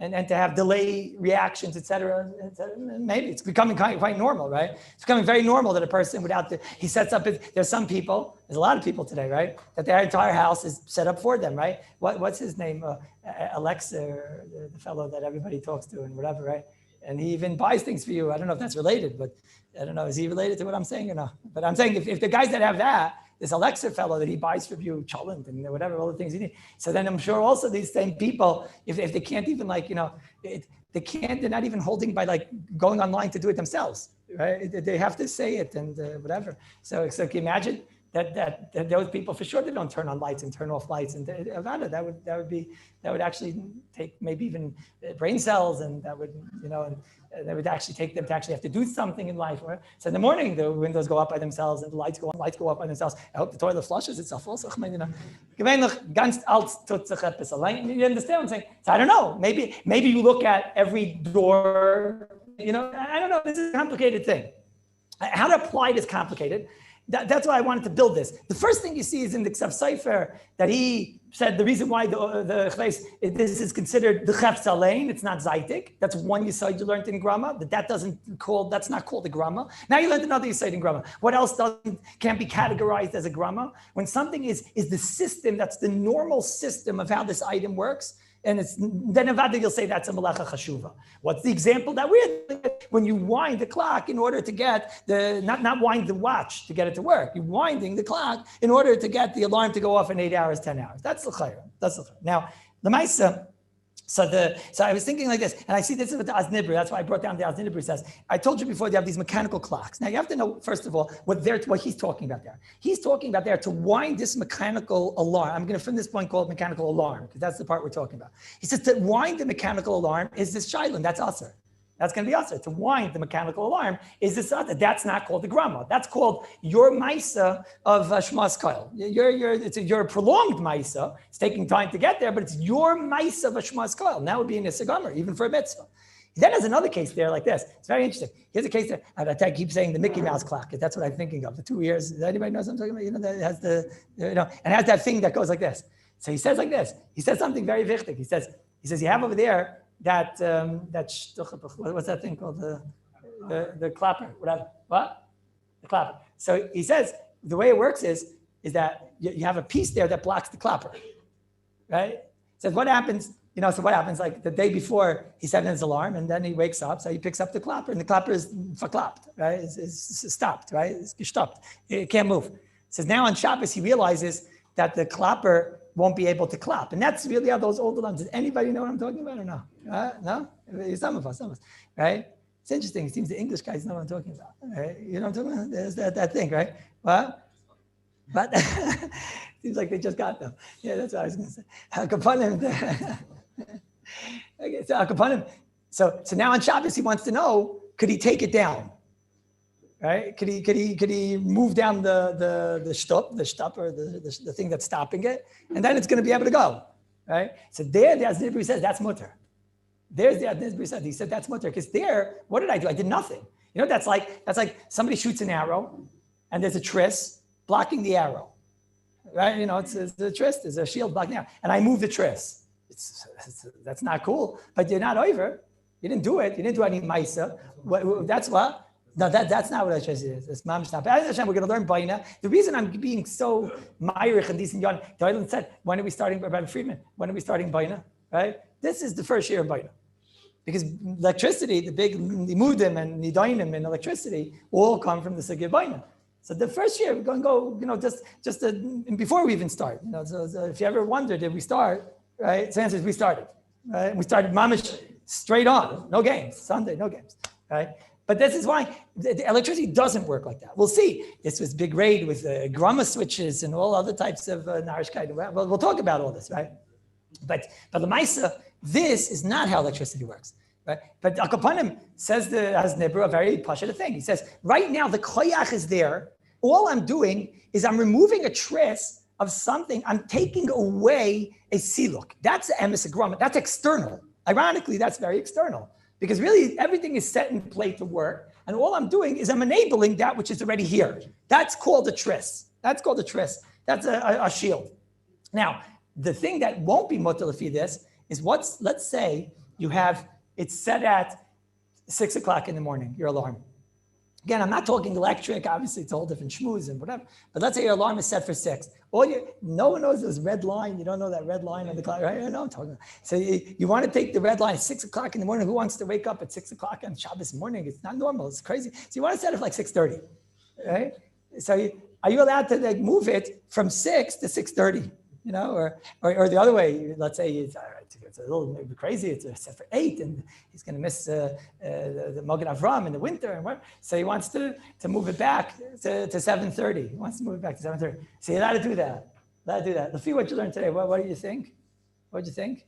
and to have delay reactions, et cetera? Maybe it's becoming quite normal, right? It's becoming very normal that a person he sets up, there's a lot of people today, right? That their entire house is set up for them, right? What's his name? Alexa, the fellow that everybody talks to and whatever, right? And he even buys things for you. I don't know if that's related, but I don't know. Is he related to what I'm saying or no? But I'm saying if the guys that have that, this Alexa fellow that he buys for you, cholent and whatever, all the things you need. So then I'm sure also these same people, if they can't even they're not even holding by going online to do it themselves, right? They have to say it and whatever. So can you imagine that those people for sure they don't turn on lights and turn off lights and that would actually take maybe even brain cells and that would and that would actually take them to actually have to do something in life. Right? So in the morning the windows go up by themselves and the lights go up by themselves. I hope the toilet flushes itself also. You understand what I'm saying? So I don't know. Maybe you look at every door. I don't know. This is a complicated thing. How to apply it is complicated. That's why I wanted to build this. The first thing you see is in the Ksav Sefer that he said the reason why this is considered the Chefz Alein, it's not Zaitik. That's one Yesod you learned in Grama, that's not called a Grama. Now you learned another Yesod in Grama. What else can't be categorized as a Grama? When something is the system, that's the normal system of how this item works, and then Avada you'll say that's a Melecha Chashuva. What's the example that we're when you wind the clock in order to get not wind the watch to get it to work. You're winding the clock in order to get the alarm to go off in 8 hours, 10 hours. That's l'chayra. Now the Maisa. So I was thinking like this, and I see this with the Aznibri. That's why I brought down the Aznibri says. I told you before they have these mechanical clocks. Now you have to know first of all what he's talking about there. He's talking about there to wind this mechanical alarm. I'm going to from this point call it mechanical alarm because that's the part we're talking about. He says to wind the mechanical alarm is this shailan. That's aser. That's going to be aser. To wind the mechanical alarm is this aser. That's not called the grama. That's called your maisa of Shmas Koil. It's your prolonged maisa. It's taking time to get there, but it's your maisa of Shmas Koil. And that would be in a segamer, even for a mitzvah. Then there's another case there like this. It's very interesting. Here's a case there. I keep saying the Mickey Mouse clock. Because that's what I'm thinking of. The 2 years. Does anybody know what I'm talking about? That has and has that thing that goes like this. So he says like this. He says something very wichtig. He says you have over there that what's that thing called the clapper, whatever. What? The clapper. So he says the way it works is that you have a piece there that blocks the clapper, right? Says what happens, so what happens like the day before he set his alarm and then he wakes up, so he picks up the clapper and the clapper is verklapt, right? It's stopped, right? It's gestoppt. It can't move. Says now on Shabbos he realizes that the clapper won't be able to clap. And that's really how those old alarms. Does anybody know what I'm talking about or no? No? Some of us, right? It's interesting. It seems the English guys know what I'm talking about. Right? You know what I'm talking about? There's that thing, right? What? But seems like they just got them. Yeah, that's what I was going to say. Okay, so Akapanim. So now on Shabbos he wants to know, could he take it down? Right? Could he move down the shtup or the thing that's stopping it, and then it's going to be able to go, right? So there the Aznibri says that's mutter. There's the Aznibri said he said that's mutter because there what did I do? I did nothing. That's like somebody shoots an arrow, and there's a tris blocking the arrow, right? It's a tris, there's a shield blocking the arrow, and I move the tris. That's not cool, but you're not over. You didn't do it. You didn't do any maisa. That's what? No, that's not what Hashem is. It's mamish not. Hashem, we're going to learn Baina. The reason I'm being so ma'irich and decent yon, the Oilam said, when are we starting, Rabbi Friedman, when are we starting Baina, right? This is the first year of Baina. Because electricity, the big limudim and nidainim and electricity all come from the Sugya Baina. So the first year, we're going to go, just before we even start. So if you ever wondered, did we start, right? The answer is we started, right? We started mamish straight on, no games, Sunday, no games, right? But this is why the electricity doesn't work like that. We'll see. This was big raid with grama switches and all other types of narishkeit. We'll talk about all this, right? But the Maisa, this is not how electricity works, right? But Akapanim says as Nibru a very passionate thing. He says, right now the koyach is there. All I'm doing is I'm removing a tris of something. I'm taking away a siluk. That's the emes grama. That's external. Ironically, that's very external. Because really, everything is set in play to work, and all I'm doing is I'm enabling that which is already here. That's called a tris. That's That's a shield. Now, the thing that won't be mutalafi this is let's say it's set at 6 o'clock in the morning, your alarm. Again, I'm not talking electric, obviously it's a whole different schmooze and whatever, but let's say your alarm is set for 6. No one knows this red line, you don't know that red line on the clock, right? I know I'm talking about. So you want to take the red line at 6 o'clock in the morning. Who wants to wake up at 6 o'clock on Shabbos morning? It's not normal, it's crazy. So you want to set it for like 6:30, right? So are you allowed to move it from 6 to 6:30? Or the other way, let's say it's a little maybe crazy, it's set for 8 and he's going to miss the Mogen Avram in the winter. And what? So he wants to move it back to 7:30. He wants to move it back to 7:30. So you're allowed to do that. Let's see what you learned today. What do you think? What do you think?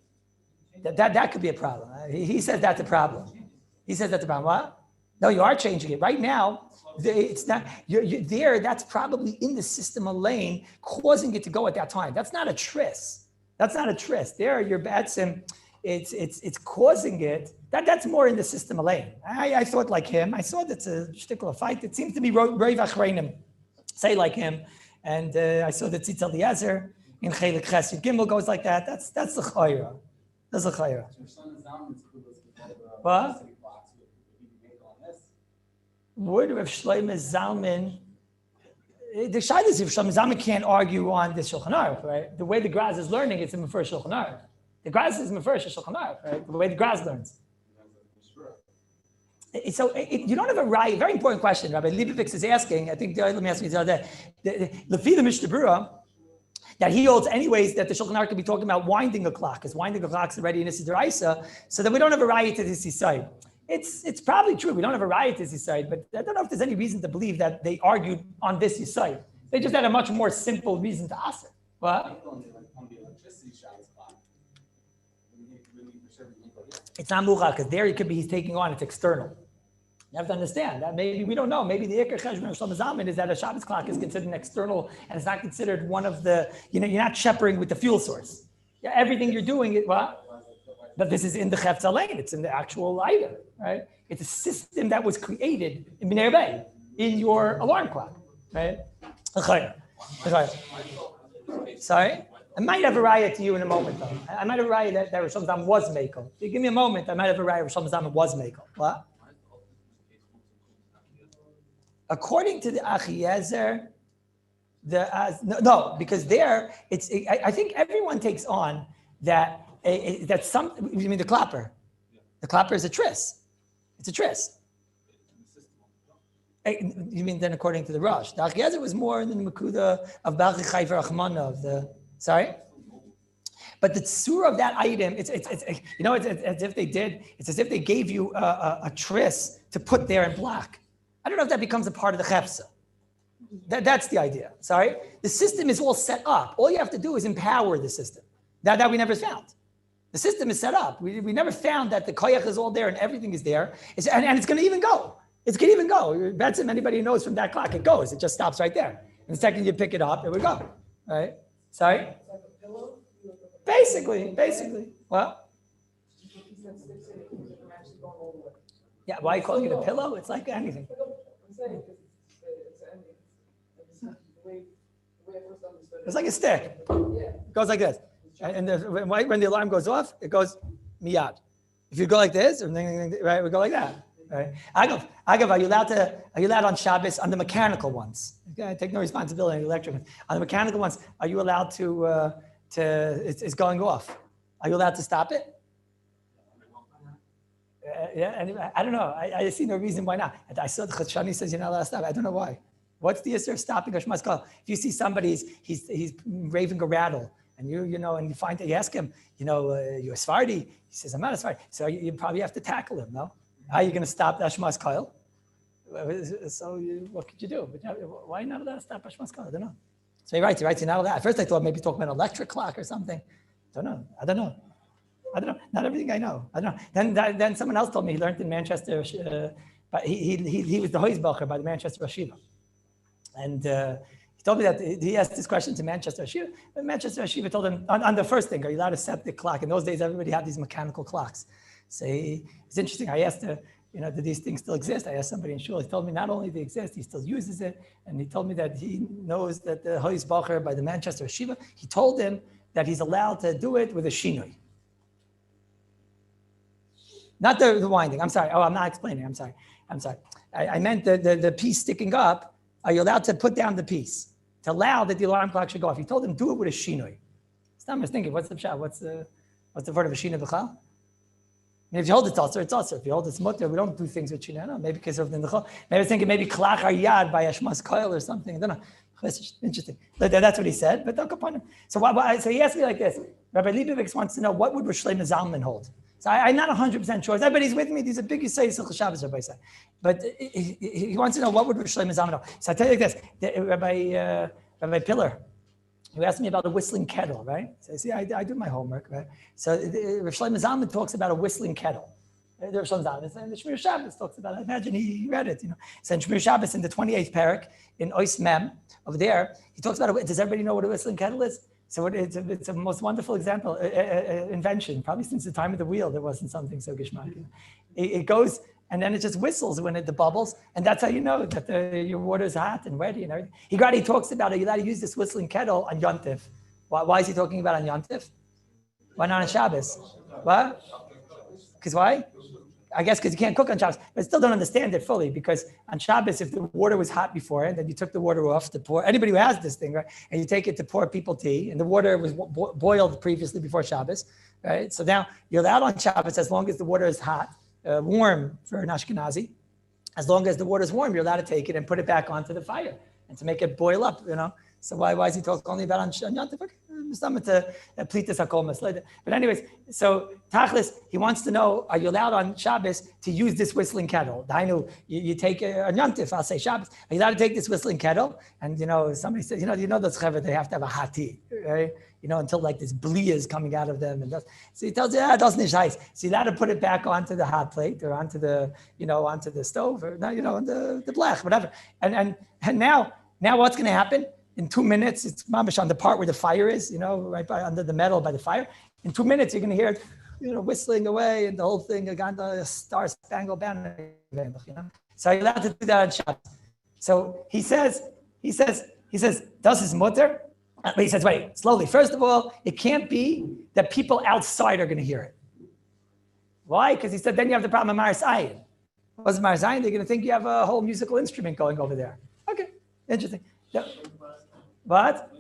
That could be a problem. He says that's a problem. He says that's a problem. What? No, you are changing it. Right now, it's not, you're there, that's probably in the system of lane, causing it to go at that time. That's not a tris. There, you're batsim, it's causing it. That's more in the system of lane. I thought like him. I saw that's a shtickle fight. It seems to be Roiv Achreinim, say like him. And I saw that Tzitz Eliezer in Chelik Chesed Gimel goes like that. That's the chayra. That's the chayra. What? Would Rav Shlomo Zalman, the shayla is if Shlomo Zalman can't argue on this Shulchan Aruch, right? The way the Graz is learning, it's in the first Shulchan Aruch. The Graz is in the first Shulchan Aruch, right? The way the Graz learns. So you don't have a right. Very important question, Rabbi Leibovitz is asking. I think let me ask you the other day. The Mishnah Berurah, that he holds anyways that the Shulchan Aruch could be talking about winding a clock, because winding a clock is already in Issa D'Oraisa, so that we don't have a right to this side. It's probably true. We don't have a riot this side, but I don't know if there's any reason to believe that they argued on this side. They just had a much more simple reason to ask it. What? It's not mucha, because there it could be he's taking on, it's external. You have to understand that maybe we don't know. Maybe the Iker Cheshbon of Shlomo Zalman is that a Shabbos clock is considered an external and it's not considered one of the, you're not shepherding with the fuel source. Yeah, everything you're doing, but this is in the Chefetz Lane. It's in the actual item, right? It's a system that was created in Bnei Rebbe, in your alarm clock, right? Sorry? I might have a riot to you in a moment, though. I might have a riot that Rosh Hashanah was Mekel. If you give me a moment, I might have a riot Rosh Hashanah was Mekel. What? According to the Achiezer, because there, I think everyone takes on that. That's you mean the clapper? The clapper is a tris. It's a tris. You mean then according to the Rosh? The Achiezer was more in the Mekuda of Balchi Chayver Achmana of the. Sorry, but the tzura of that item, it's as if they did. It's as if they gave you a tris to put there in black. I don't know if that becomes a part of the chefsa. That's the idea. Sorry, the system is all set up. All you have to do is empower the system. That we never found. The system is set up. We never found that the koyach is all there and everything is there. And it's going to even go. It's going to even go. That's if anybody knows from that clock, it goes. It just stops right there. And the second you pick it up, it would go. Right? Sorry? Basically. What? Yeah, why are you calling it a pillow? It's like anything. It's like a stick. It goes like this. And when the alarm goes off, it goes miyad. If you go like this, right, we go like that. Right? Agav, are you allowed on Shabbos on the mechanical ones? Okay, take no responsibility on the electric ones. On the mechanical ones, are you allowed to it's going off? Are you allowed to stop it? Yeah, I don't know. I see no reason why not. I saw the Chachani says you're not allowed to stop. I don't know why. What's the issue of stopping a Shmas Kol? If you see somebody, he's raving a rattle, and and you find that you ask him, you're a Sephardi. He says, I'm not a Sephardi. So you probably have to tackle him, no? How are you going to stop that Shmas Kol? So what could you do? Why not allowed to stop a Shmas Kol? I don't know. So he writes, you're not allowed. At first I thought maybe talking about an electric clock or something. I don't know. Not everything I know. I don't know. Then someone else told me he learned in Manchester, but he was the Hoizbacher by the Manchester Yeshiva. And he told me that he asked this question to Manchester Yeshiva. And Manchester Yeshiva told him, on the first thing, are you allowed to set the clock? In those days, everybody had these mechanical clocks. So it's interesting. I asked, do these things still exist? I asked somebody in shul. He told me not only they exist, he still uses it. And he told me that he knows that the Hoizbacher by the Manchester Yeshiva, he told him that he's allowed to do it with a shinoi. Not the winding. I'm sorry. Oh, I'm not explaining. I'm sorry. I meant the piece sticking up. Are you allowed to put down the piece to allow that the alarm clock should go off? He told him do it with a shinoi. So I'm just thinking, what's the pshat? What's the word of a shinoi b'chal? If you hold it's also, it's also. If you hold it's mutter, we don't do things with shinoi. No, maybe because of the nechol. Maybe I was thinking maybe klach yad by a shmas koil or something. I don't know. That's interesting. That's what he said. But don't go upon him. So he asked me like this. Rabbi Leibovitz wants to know what would Rosh Shlomo Zalman hold. So I'm not 100% sure. Everybody's with me. These are big Yisrael Hilchos Shabbos, Rabbi said. But he wants to know what would Rosh Shlomo Zalman hold. So I tell you like this. Rabbi Pillar, who asked me about a whistling kettle, right? So see, I do my homework, right? So Rosh Shlomo Zalman talks about a whistling kettle. The Rosh Shlomo Zalman, and the Shmir Shabbos talks about it. I imagine he read it, So in Shmir Shabbos, in the 28th parak, in Ois Mem, over there, he talks about it. Does everybody know what a whistling kettle is? So it's a most wonderful example, invention. Probably since the time of the wheel, there wasn't something so gishmak. It goes, and then it just whistles when the bubbles, and that's how you know that your water is hot and ready and everything. He talks about it. You got to use this whistling kettle on Yontif. Why is he talking about on Yontif? Why not on Shabbos? What? Because why? I guess because you can't cook on Shabbos, but I still don't understand it fully, because on Shabbos, if the water was hot before, and then you took the water off to pour, anybody who has this thing, right, and you take it to pour people tea, and the water was boiled previously before Shabbos, right? So now you're allowed on Shabbos as long as the water is hot, warm for an Ashkenazi. As long as the water is warm, you're allowed to take it and put it back onto the fire and to make it boil up, So why is he talking only about on Yom Tov? But anyways, so Tachlis, he wants to know, are you allowed on Shabbos to use this whistling kettle? You take on Yom Tov, I'll say Shabbos, are you allowed to take this whistling kettle? And somebody says, those chaver, they have to have a hati, right? Until like this blia is coming out of them. So he tells you, it doesn't nice. So you're allowed to put it back onto the hot plate or onto the, onto the stove or, the blech, whatever. And now what's going to happen? In 2 minutes, it's mamish on the part where the fire is, right under the metal by the fire. In 2 minutes, you're going to hear it, whistling away, and the whole thing, the Star Spangled Banner. So you're allowed to do that on Shabbos. So he says, does his mutter? But he says, wait, slowly. First of all, it can't be that people outside are going to hear it. Why? Because he said, then you have the problem of Maris Ayin. What's Maris Ayin? They're going to think you have a whole musical instrument going over there. Okay, interesting. Yeah. What?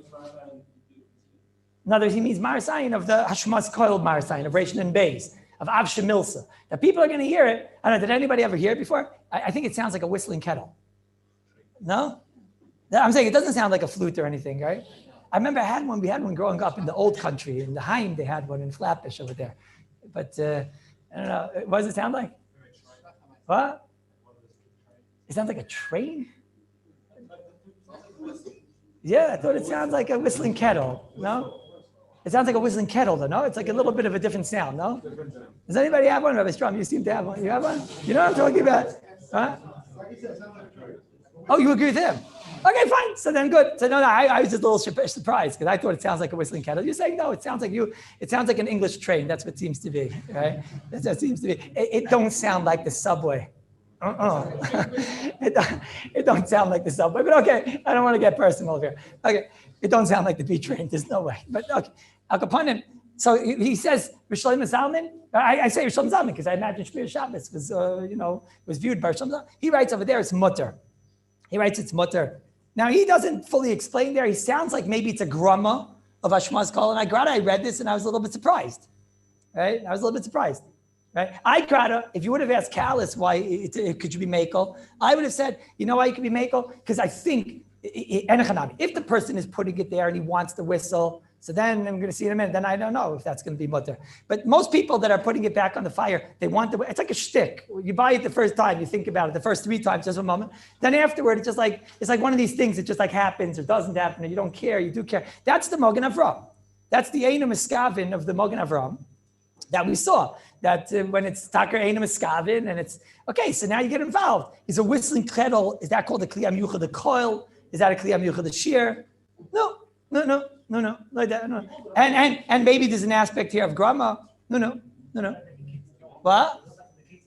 In other words, he means Marasayin of the Hashmas Koil Marasayin, of Rishon and Beis, of Av Shemilsa. The people are going to hear it. I don't know, did anybody ever hear it before? I think it sounds like a whistling kettle. No? I'm saying it doesn't sound like a flute or anything, right? I remember we had one growing up in the old country. In the Haim, they had one in Flatbush over there. But I don't know, what does it sound like? What? It sounds like a train? Yeah, I thought it sounds like a whistling kettle, no? It sounds like a whistling kettle, though, no? It's like a little bit of a different sound, no? Does anybody have one? Rabbi Strom, you seem to have one. You have one? You know what I'm talking about? Huh? Oh, you agree with him? Okay, fine. So then good. So no, I was just a little surprised because I thought it sounds like a whistling kettle. You're saying, no, it sounds like an English train. That's what it seems to be, right? That's what it seems to be. It don't sound like the subway. It don't sound like the subway, but okay. I don't want to get personal here. Okay, it don't sound like the B train. There's no way. But okay, Al Kapanim. So he says Rishon Zalman. I say Rishon Zalman because I imagine Hilchos Shabbos was was viewed by Rishon Zalman. He writes over there it's mutter. He writes it's mutter. Now he doesn't fully explain there. He sounds like maybe it's a grama of Hashmas Kol. And I read this and I was a little bit surprised. Right? I was a little bit surprised. Right? If you would have asked Kallus why it could you be makel, I would have said, you know why it could be makel? Because I think, if the person is putting it there and he wants the whistle, so then I'm going to see in a minute, then I don't know if that's going to be mutter. But most people that are putting it back on the fire, they want it's like a shtick. You buy it the first time, you think about it, the first 3 times, just a moment. Then afterward, it's like one of these things that just like happens or doesn't happen, or you don't care, you do care. That's the Mogen Avram. That's the Einam Eskavin of the Mogen Avram that we saw. That when it's Taker Einam Eskavin and it's, okay, so now you get involved. Is a whistling kettle, is that called a Kliyam Yuchad, the coil? Is that a Kliyam Yuchad, the shear? No, like that, no. And maybe there's an aspect here of grama. No. What?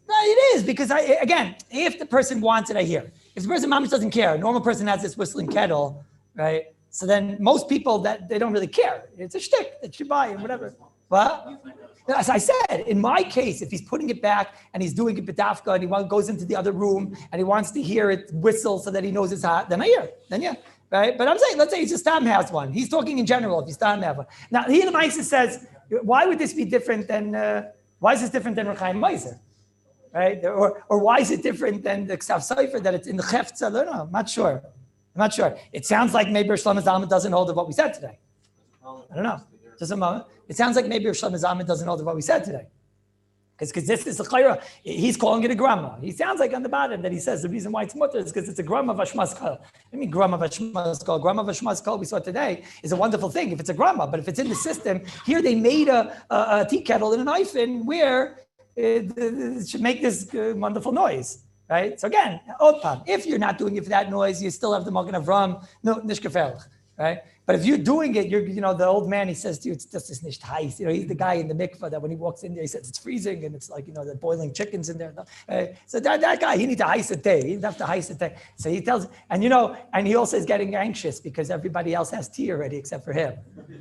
No, it is, because again, if the person wants it, I hear. If the person mamish doesn't care, a normal person has this whistling kettle, right? So then most people that they don't really care. It's a shtick that you buy and whatever. What? As I said, in my case, if he's putting it back and he's doing it bedafka and he goes into the other room and he wants to hear it whistle so that he knows it's hot, then I hear it. Then yeah. Right? But I'm saying, let's say he's a stam has one. He's talking in general if he's stam has one. Now, he in the Meiser says, why would this be different than, why is this different than Rechaim Meiser? Right? Or why is it different than the Ksav Sofer that it's in the Cheftza? I don't know. I'm not sure. It sounds like maybe Shlomo Zalman doesn't hold of what we said today. I don't know. Just a moment. It sounds like maybe Shlomo Zalman doesn't hold of what we said today. Because this is a chayra, he's calling it a grama. He sounds like on the bottom that he says the reason why it's mutter is because it's a grama of Hashmas Kol. I mean grama of Hashmas Kol. Grama of Hashmas Kol we saw today is a wonderful thing if it's a grama, but if it's in the system, here they made a tea kettle in an oifen where it should make this wonderful noise, right? So again, if you're not doing it for that noise, you still have the Mogen Avram, no, nish gefährlich, right? But if you're doing it, the old man, he says to you, it's just this nicht heiß. He's the guy in the mikveh that when he walks in there, he says it's freezing and it's like, the boiling chickens in there. So that guy, he needs to heiß it day. He doesn't have to heiß it day. So he tells, and he also is getting anxious because everybody else has tea already except for him.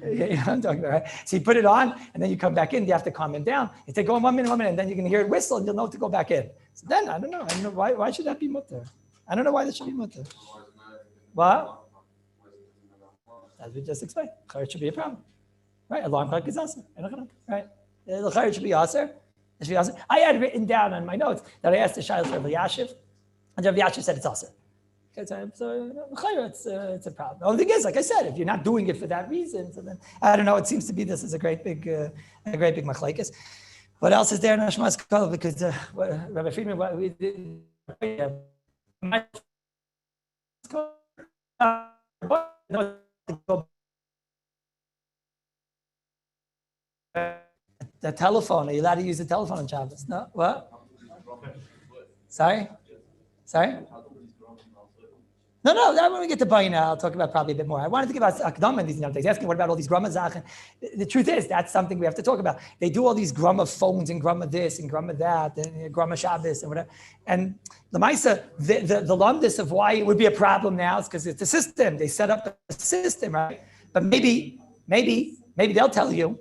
You know what I'm talking about, right? So you put it on and then you come back in, you have to calm him down. You say, go in 1 minute, and then you can hear it whistle and you'll know to go back in. So then, I don't know why should that be mutter? I don't know why that should be mutter. What? As we just explained, it should be a problem, right? Alarm clock is aser, right? It should be aser. I had written down on my notes that I asked the Shailas Rabbi Yashiv, and Rabbi Yashiv said it's aser. So it's a problem. The only thing is, like I said, if you're not doing it for that reason, so then I don't know. It seems to be this is a great big machlekes. What else is there in Hashmas Kol? Because Rabbi Friedman, what we did. The telephone, are you allowed to use the telephone on Shabbos? No? What? Sorry? No, that when we get to Bayna, I'll talk about probably a bit more. I wanted to give us Akdam in these young days, asking what about all these Grama Zachen. The truth is, that's something we have to talk about. They do all these Grama phones and Grama this and Grama that and Grama Shabbos and whatever. And the Maisa, the lumdus of why it would be a problem now is because it's a system. They set up a system, right? But maybe they'll tell you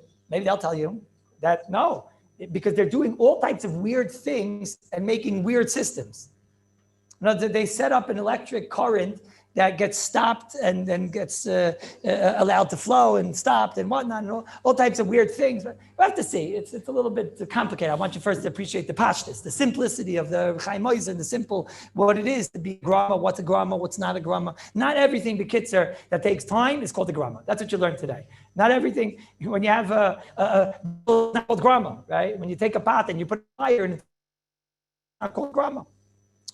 that no, because they're doing all types of weird things and making weird systems. They set up an electric current that gets stopped and then gets allowed to flow and stopped and whatnot, and all types of weird things. But we have to see. It's a little bit complicated. I want you first to appreciate the pashtus, the simplicity of the Chaim Moiser, and the simple, what it is to be grama, what's a grama, what's not a grama. Not everything, the kitzer, that takes time is called a grama. That's what you learned today. Not everything, when you have it's not called grama, right? When you take a pot and you put fire in it, it's not called grama.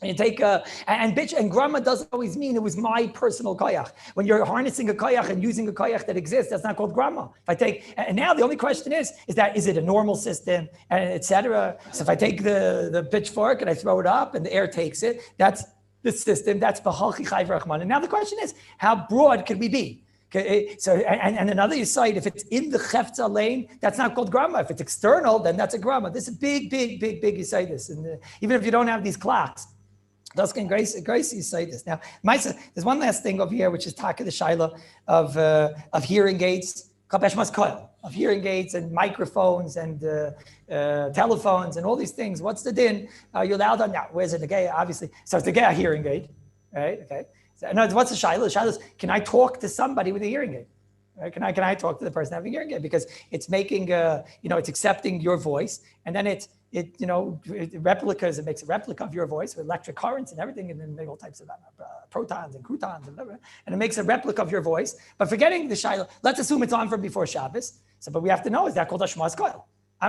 You take and grama doesn't always mean it was my personal koyach. When you're harnessing a koyach and using a koyach that exists, that's not called grama. And now the only question is it a normal system, and etc. So if I take the pitchfork and I throw it up and the air takes it, that's the system. That's b'halchi chayv rachman. And now the question is, how broad could we be? Okay, so and another side, if it's in the cheftza lane, that's not called grama. If it's external, then that's a grama. This is big. You say this, and even if you don't have these clocks. Daskin Grace, you say this. Now, Maisa, there's one last thing over here, which is Taka the Shaila of hearing aids, of hearing aids and microphones and telephones and all these things. What's the din? You're allowed on now. Where's it? The gay, obviously. So it's the gay hearing aid, right? Okay. So, no, what's the Shaila? The Shaila is, can I talk to somebody with a hearing aid? Right? Can I talk to the person having a hearing aid? Because it's making, it's accepting your voice, and then it replicas. It makes a replica of your voice with electric currents and everything, and then all types of protons and croutons and whatever. And it makes a replica of your voice. But forgetting the Shaila, let's assume it's on from before Shabbos. So, but we have to know, is that called a Shmas Koil?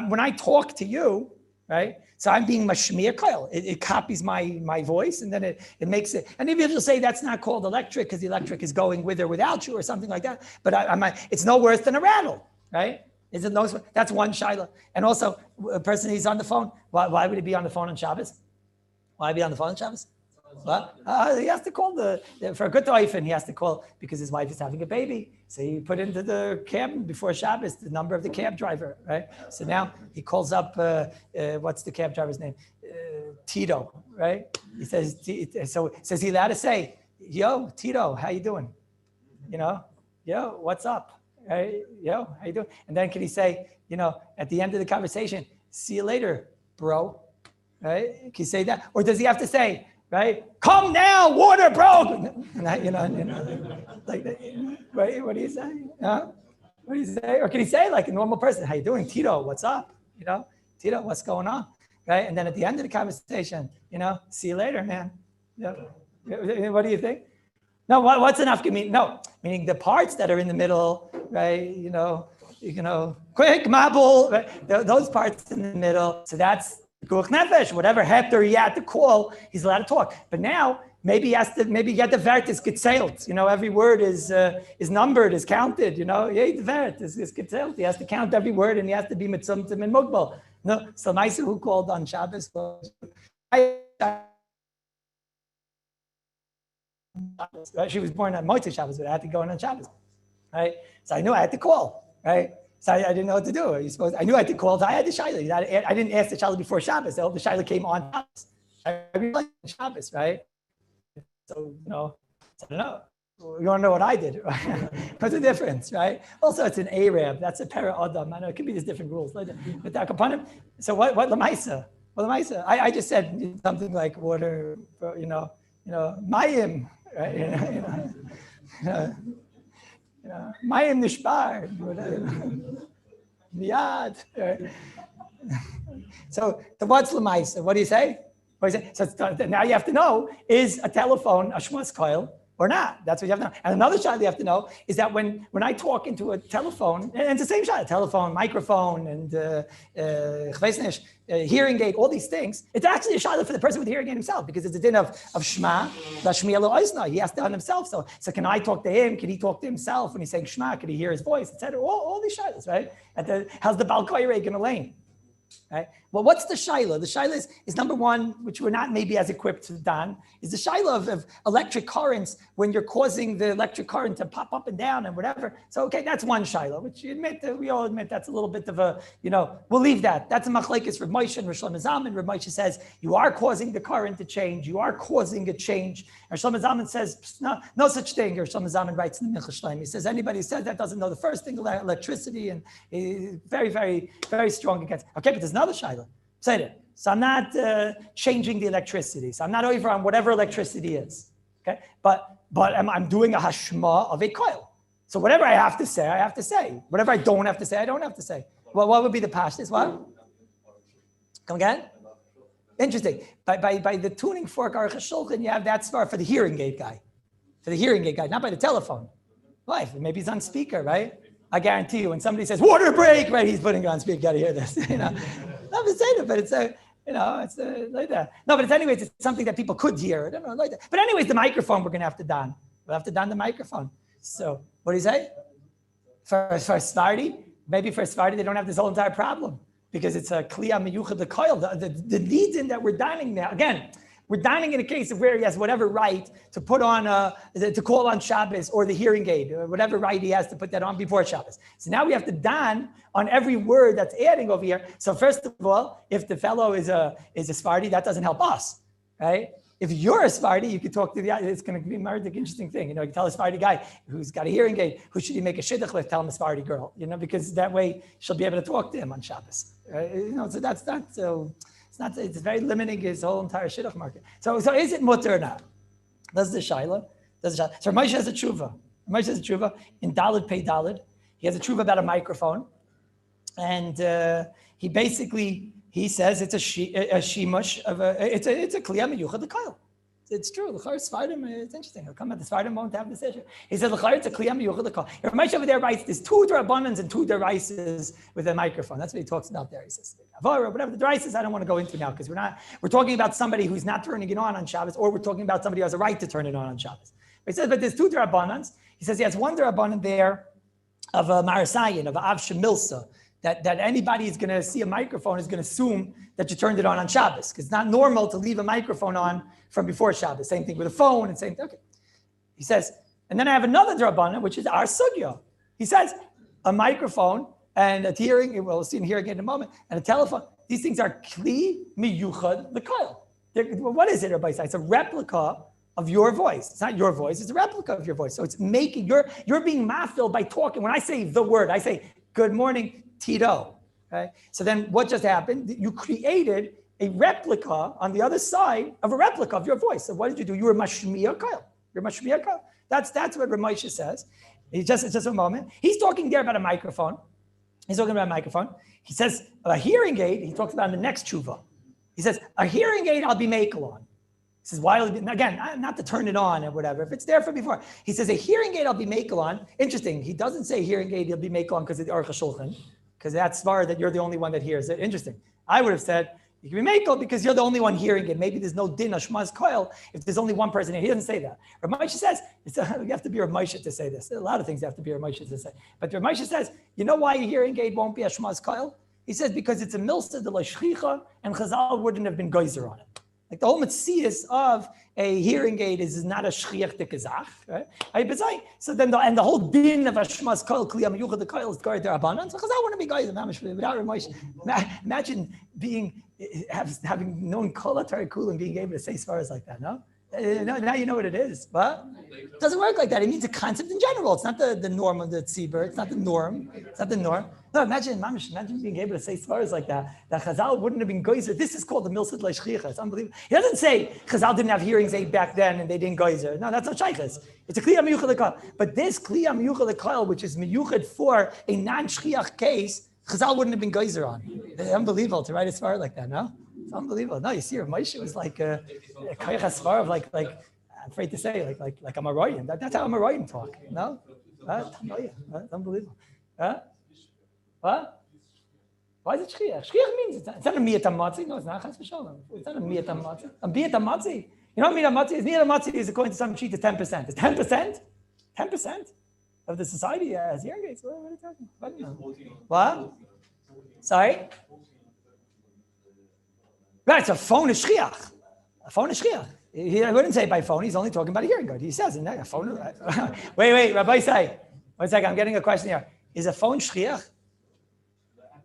When I talk to you, right? So I'm being mashmiya koil. It copies my voice, and then it makes it. And maybe you'll say that's not called electric because the electric is going with or without you or something like that. But it's no worse than a rattle, right? Is it no? That's one shaila. And also, a person who's on the phone. Why would he be on the phone on Shabbos? Why be on the phone on Shabbos? What? He has to call for a good oifen, he has to call because his wife is having a baby. So he put into the cab before Shabbos the number of the cab driver, right? So now he calls up, what's the cab driver's name? Tito, right? He says, says he allowed to say, yo, Tito, how you doing? Yo, what's up? Right? Yo, how you doing? And then can he say, at the end of the conversation, see you later, bro, right? Can he say that? Or does he have to say, right? Come now, water broke. Like that, right? What do you say? What do you say? Or can he say like a normal person, how you doing? Tito, what's up? Tito, what's going on? Right? And then at the end of the conversation, see you later, man. What do you think? No, what's enough? No, meaning the parts that are in the middle, right? Quick, mabul, right? Those parts in the middle. So that's Guch Nefesh, whatever hector he had to call, he's allowed to talk. But now, maybe he has to, get the vert is gezählt. Every word is numbered, is counted. The vert is gezählt. He has to count every word, and he has to be mitzumtzim and mugbal. No, so Maisa, who called on Shabbos? She was born on Motzei Shabbos, but I had to go on Shabbos, right? So I knew I had to call, right? So I didn't know what to do. I knew I had to call. So I had the shaila. I didn't ask the shaila before Shabbos. The shaila came on Shabbos. I realized Shabbos, right? So I don't know. You want to know what I did? What's the difference, right? Also, it's an Arab. That's a para adam. I know it could be these different rules. But upon him. So what lamaisa? Well, lamaisa. I just said something like water. Mayim, right? Mayim nishbar, miyad. So the what's lemaisa? What do you say? So now you have to know, is a telephone a shmas koil or not? That's what you have to know. And another shot you have to know is that when I talk into a telephone, and it's the same shot, telephone, microphone, and hearing aid, all these things, it's actually a shot for the person with the hearing aid himself, because it's a din of shema, shmiya lo oizna. He has to on himself. So can I talk to him? Can he talk to himself when he's saying shema? Can he hear his voice, etc.? All these shots, right? How's the Baal Koyrei going to lane? Right? Well, what's the shaila? The shaila is number one, which we're not maybe as equipped to don, is the shaila of electric currents when you're causing the electric current to pop up and down and whatever. So, okay, that's one shaila, which we all admit that's a little bit of a, we'll leave that. That's a machlekes for Moshe and Rosh Hashanah. Rav Moshe says, you are causing the current to change. You are causing a change. And Rosh Hashanah says, no such thing. Rosh Hashanah writes in the Hilchos Shabbos. He says, anybody who says that doesn't know the first thing, electricity, and very, very, very strong against. Okay, but there's another shaila. Say it. So I'm not changing the electricity. So I'm not over on whatever electricity is. Okay, but I'm doing a hashma of a coil. So whatever I have to say, I have to say. Whatever I don't have to say, I don't have to say. Well, what would be the pashtus? What? Come again? Interesting. By the tuning fork Aruch HaShulchan, you have that svar for the hearing aid guy. For the hearing aid guy, not by the telephone. Why? Maybe he's on speaker, right? I guarantee you, when somebody says water break, right, he's putting it on speaker. You got to hear this. Not to say that, but it's like that. No, but it's something that people could hear. I don't know, like that. But anyways, the microphone we're gonna have to don. We'll have to don the microphone. So what do you say? For Svardi, maybe for Svardi, they don't have this whole entire problem because it's a kliya miyuchad the coil. The lead in that we're donning now. Again, we're dining in a case of where he has whatever right to put on to call on Shabbos or the hearing aid, or whatever right he has to put that on before Shabbos. So now we have to don on every word that's adding over here. So first of all, if the fellow is a Sephardi, that doesn't help us, right? If you're a Sephardi, you could talk to it's going to be a very interesting thing. You can tell a Sephardi guy who's got a hearing aid, who should he make a shidduch with, tell him a Sephardi girl, because that way she'll be able to talk to him on Shabbos. So that's not, it's very limiting his whole entire shidduch market. So is it mutter or not? That's the shaila. So Ramesh has a tshuva. In Daled Pei Daled. He has a tshuva about a microphone. And he says it's a shimush of it's a kliya miyuchad l'kayil. It's true. L'char Sfardim, it's interesting. He'll come at the Sfardim won't have this issue. He says l'char it's a kliya miyuchad l'kayil. Ramesh over there writes there's 2 derabbanans and 2 deraises with a microphone. That's what he talks about there. He says avara, whatever the deraises I don't want to go into now because we're talking about somebody who's not turning it on Shabbos, or we're talking about somebody who has a right to turn it on Shabbos. But he says, but there's 2 derabbanans. He says he has 1 derabbanan there of a marasayin, of a av shemilsa. That anybody is going to see a microphone is going to assume that you turned it on Shabbos, because it's not normal to leave a microphone on from before Shabbos. Same thing with a phone and same thing. Okay. He says, and then I have another drabana, which is our sugya. He says, a microphone and a hearing, we'll see in hearing in a moment, and a telephone, these things are kli miyuchad l'kayil. What is it, Rabbi? It's a replica of your voice. It's not your voice, it's a replica of your voice. So it's making, you're being mafil by talking. When I say the word, I say, good morning, Tito. Okay? So then what just happened? You created a replica on the other side of a replica of your voice. So what did you do? You were mashmiya kayil. You're mashmiya kayil. That's what Ramosha says. It's just a moment. He's talking there about a microphone. He says a hearing aid, he talks about in the next tshuva. He says, a hearing aid I'll be makel on. He says, why? Again, not to turn it on or whatever. If it's there from before. He says, a hearing aid I'll be makel on. Interesting. He doesn't say hearing aid he'll be makel on because of the Aruch HaShulchan, because that's svar that you're the only one that hears it. Interesting. I would have said, you can be makel because you're the only one hearing it. Maybe there's no din of shmaz koil if there's only one person here. He doesn't say that. Rav Moshe says, you have to be Rav Moshe to say this. A lot of things have to be Rav Moshe to say. But Rav Moshe says, you know why a hearing aid won't be a shmaz koil? He says, because it's a milsa de la shchicha and Chazal wouldn't have been geyser on it. Like the whole mitzias of a hearing aid is not a shchiach de kazach, right? So then the whole din of a shmaz koil kliya miyuchad de koil is gar derabanan. So Chazal wouldn't be geyser without Rav Moshe. Imagine having known kol haTorah and being able to say svaras like that, no? Now you know what it is. But it doesn't work like that. It means a concept in general. It's not the norm of the tzibur. It's not the norm. No, imagine being able to say svaras like that. That Chazal wouldn't have been geyser. This is called the milsad leishchicha. It's unbelievable. He doesn't say Chazal didn't have hearings aid back then and they didn't geyser. No, that's not shaykhs. It's a kliya miyuchad l'kayil. But this kliya miyuchad l'kayil, which is miyuchad for a non-shchiach case, Chazal wouldn't have been geyser on. It's unbelievable to write a svar like that, no? It's unbelievable. No, you see, Rav Moshe was like a kayach svar of like I'm afraid to say, like I'm a royim. That's how I'm a royim talk, no? That's unbelievable. What? Why is it shchiach? Shchiach means it's not a miyat hamatzi. No, it's not chas v'sholem. It's not a miyat hamatzi. A miyat hamatzi. You know what miyat hamatzi is? Miyat hamatzi is, according to some sheet, 10%. It's 10%? 10% of the society has hearing aids. What are you talking about? What? Sorry? Right, so a phone is shchiach. A phone is shchiach. He wouldn't say by phone. He's only talking about a hearing aid. He says in there, a phone. Wait, Rabbi say. 1 second, I'm getting a question here. Is a phone shchiach?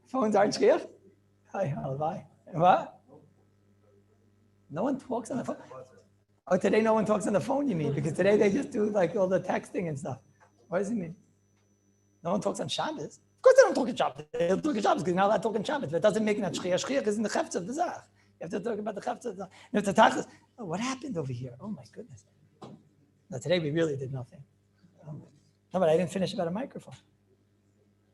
Phones aren't shchiach? Bye. What? No one talks on the phone? Oh, today no one talks on the phone, you mean? Because today they just do like all the texting and stuff. What does it mean? No one talks on Shabbos? Of course they don't talk on Shabbos. They don't talk on Shabbos because you're not allowed to talk on Shabbos. That doesn't make it shchiach. Shchiach is in the chefetz of the zach. You have to talk about the chefetz of the zach. Oh, what happened over here? Oh my goodness. No, today we really did nothing. No, but I didn't finish about a microphone.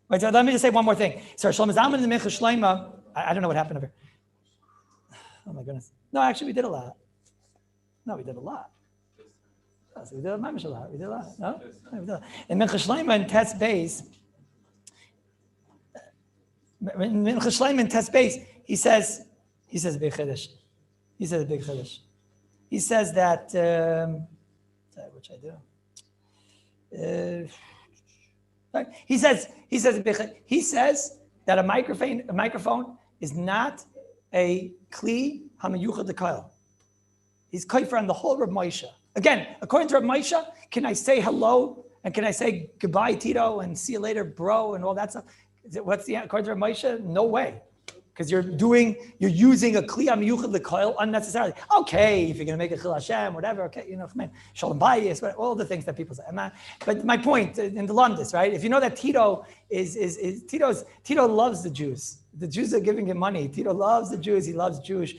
Wait, so let me just say one more thing. So Shlomo Zalman and the Mincha Shleima, I don't know what happened over here. Oh my goodness. No, actually we did a lot. No, we did a lot. So we did a lot. We did a lot. No? We did a lot. In Mincha Shleima and Test Base, in Mincha Shleima and Test Base, he says a big chiddush. He says that, which I do. He says that a microphone is not a kli hamayuchad l'kayil. He's kaifer on the whole Rav Moshe. Again, according to Rav Moshe, can I say hello and can I say goodbye, Tito, and see you later, bro, and all that stuff? According to Rav Moshe? No way. because you're using a kli amiyuchad l'koil unnecessarily. Okay, if you're going to make a chil Hashem, whatever, okay, shalom bayis, all the things that people say. But my point in the Lundis, right? If you know that Tito Tito loves the Jews. The Jews are giving him money. Tito loves the Jews. He loves Jewish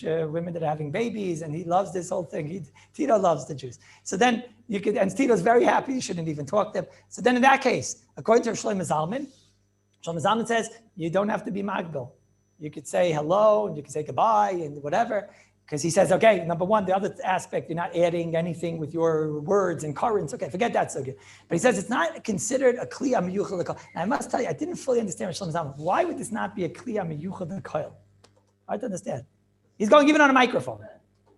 women that are having babies, and he loves this whole thing. Tito loves the Jews. So then and Tito's very happy. You shouldn't even talk to him. So then in that case, according to Shlomo Zalman says, you don't have to be magbil. You could say hello, and you could say goodbye, and whatever. Because he says, okay, number one, the other aspect, you're not adding anything with your words and currents. Okay, forget that, so good. But he says it's not considered a kli amiyuchad l'koil. And I must tell you, I didn't fully understand Shlomo Zalman. Why would this not be a kli amiyuchad l'koil? I don't understand. He's going even on a microphone.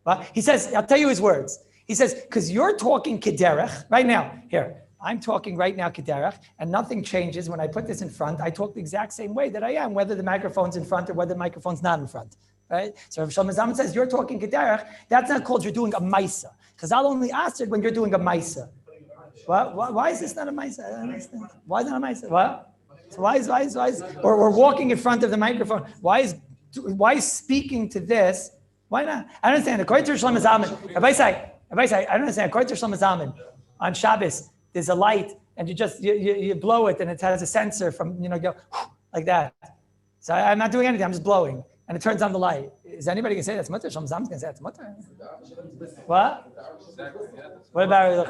Well, he says, I'll tell you his words. He says, because you're talking kederech right now. Here, I'm talking right now kederech, and nothing changes when I put this in front. I talk the exact same way that I am, whether the microphone's in front or whether the microphone's not in front. Right? So if Shlomo Zalman says you're talking kederech, that's not called you're doing a maisa. Because I'll only ask it when you're doing a maisa. Why is this not a maisa? I don't understand. Why is it not a maisa? What? So why is or walking in front of the microphone? Why is speaking to this? Why not? I don't understand. According to Shlomo Zalman, Rabbi say, I don't understand. According to Shlomo Zalman, on Shabbos, there's a light, and you blow it, and it has a sensor from go like that. So I'm not doing anything. I'm just blowing. And it turns on the light. Is anybody going to say that's mutter? Shlomo Zalman's going to say that's mutter. What? What about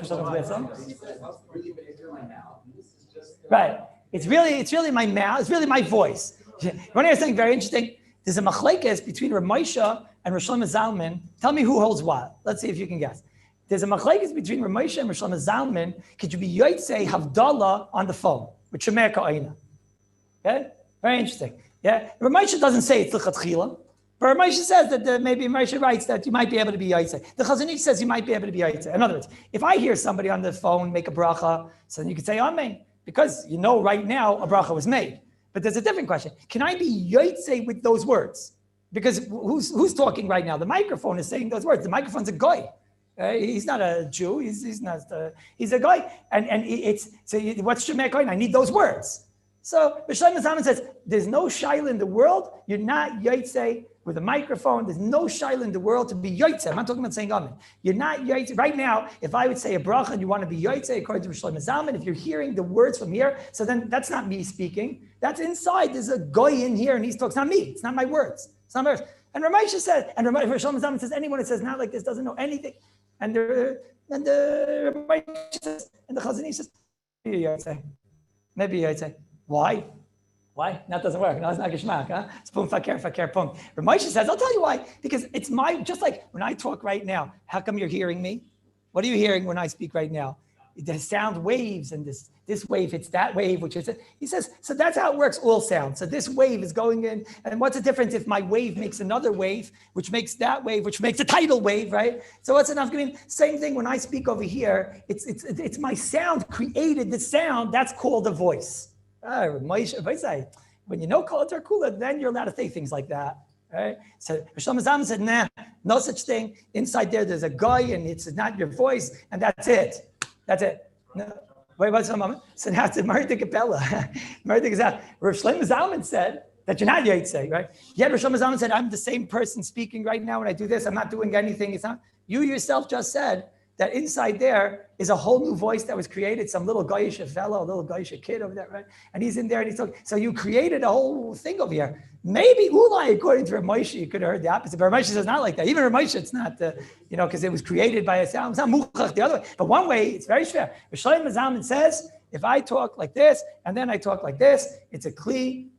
right? It's really my mouth. It's really my voice. You want to hear something very interesting? There's a machlekes between Rav Moshe and Rav Shlomo Zalman. Tell me who holds what. Let's see if you can guess. There's a machlekes between Rav Moshe and Rav Shlomo Zalman. Could you be yotzei havdalah on the phone with shemer ka'ina? Okay, very interesting. Yeah, Rav Moshe doesn't say it's l'chatchila, but Rav Moshe says that maybe Moshe writes that you might be able to be yaitze. The Chazon Ish says you might be able to be yaitze. In other words, if I hear somebody on the phone make a bracha, so then you could say amen, because right now a bracha was made. But there's a different question. Can I be yaitze with those words? Because who's talking right now? The microphone is saying those words. The microphone's a goy. He's not a Jew. He's a guy. And it's so what's shemer ka'ina? I need those words. So Shlomo Zalman says, there's no shaila in the world. You're not yaitze with a microphone. There's no shaila in the world to be yaitze. I'm not talking about saying amen. You're not yaitze. Right now, if I would say a bracha and you want to be yaitze, according to Shlomo Zalman, if you're hearing the words from here, so then that's not me speaking. That's inside. There's a goy in here and he's talking. It's not me. It's not my words. It's not my words. And Rav Moshe said, and Shlomo Zalman says, anyone that says not like this doesn't know anything. And the Rav Moshe says, and the Chazon Ish says, maybe yaitze. Why? That doesn't work. No, it's not geschmack, huh? It's pum fakir pum. Rav Moshe says, I'll tell you why. Because it's just like when I talk right now, how come you're hearing me? What are you hearing when I speak right now? The sound waves, and this wave hits that wave, which is, he says, so that's how it works, all sound. So this wave is going in, and what's the difference if my wave makes another wave, which makes that wave, which makes a tidal wave, right? So what's enough? I mean, same thing when I speak over here, it's my sound created the sound, that's called a voice. When you know Kol Hator Kula, then you're allowed to say things like that. Right? So Shlomo Zalman said, nah, no such thing. Inside there's a guy, and it's not your voice, and that's it. That's it. No. Wait a moment. So now it's a Marita Capella. Marita Capella. Rav Shlomo Zalman said that you're not yaitze, right? Yet Rav Shlomo Zalman said, I'm the same person speaking right now when I do this. I'm not doing anything. It's not. You yourself just said that inside there is a whole new voice that was created, some little goyish fellow, a little goyish kid over there, right? And he's in there and he's talking. So you created a whole thing over here. Maybe Ulai, according to Rav Moshe, you could have heard the opposite. But Rav Moshe says not like that. Even Rav Moshe, it's not, because it was created by a sound. It's not muchach the other way. But one way, it's very fair. Shlomo Zalman says, if I talk like this and then I talk like this, it's a kli.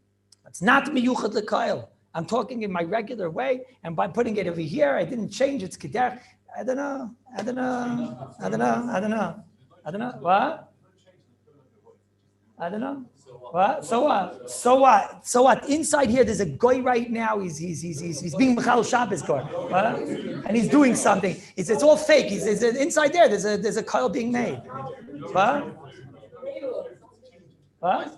It's not miyuchad l'koil. I'm talking in my regular way, and by putting it over here, I didn't change. It's kederech. I don't know. What? I don't know. What? So what? Inside here, there's a guy right now. He's being Hilchos Shabbos guy. What? And he's doing something. It's all fake. He's inside there. There's a coil being made. What? What?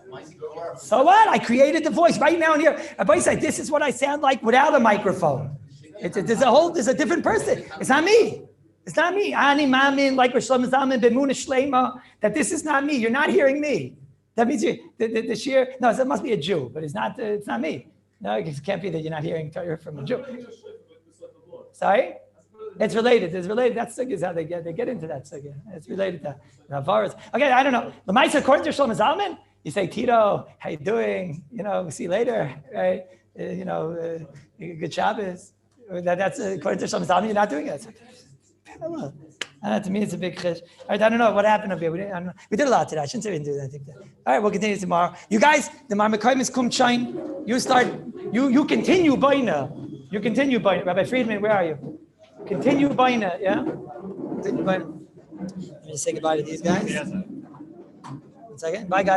So what? I created the voice right now in here. Everybody say, this is what I sound like without a microphone. There's a different person. It's not me. It's not me. Ani mamin, like Shlomo Zalman, b'emunah shlema, that this is not me. You're not hearing me. That means the sheer, no, it must be a Jew, but it's not me. No, it can't be that you're not hearing Torah from a Jew. Sorry? It's related. It's related. That sugya is how they get into that sugya. It's related to Navaras. Okay, I don't know. L'maisa, according to Shlomo Zalman, you say, Tito, how you doing? We'll see you later, right? Good Shabbos. That's according to Shlomo Zalman, you're not doing it. I don't know. To me, it's a big chish. All right, I don't know what happened up here. We did a lot today. I shouldn't even do that. I think that. All right, we'll continue tomorrow. You guys, the Marmakoim is kum shine. You start. You continue baina. You continue baina. Rabbi Friedman, where are you? Continue baina. Yeah. Continue baina. Let me just say goodbye to these guys. 1 second. Bye, guys.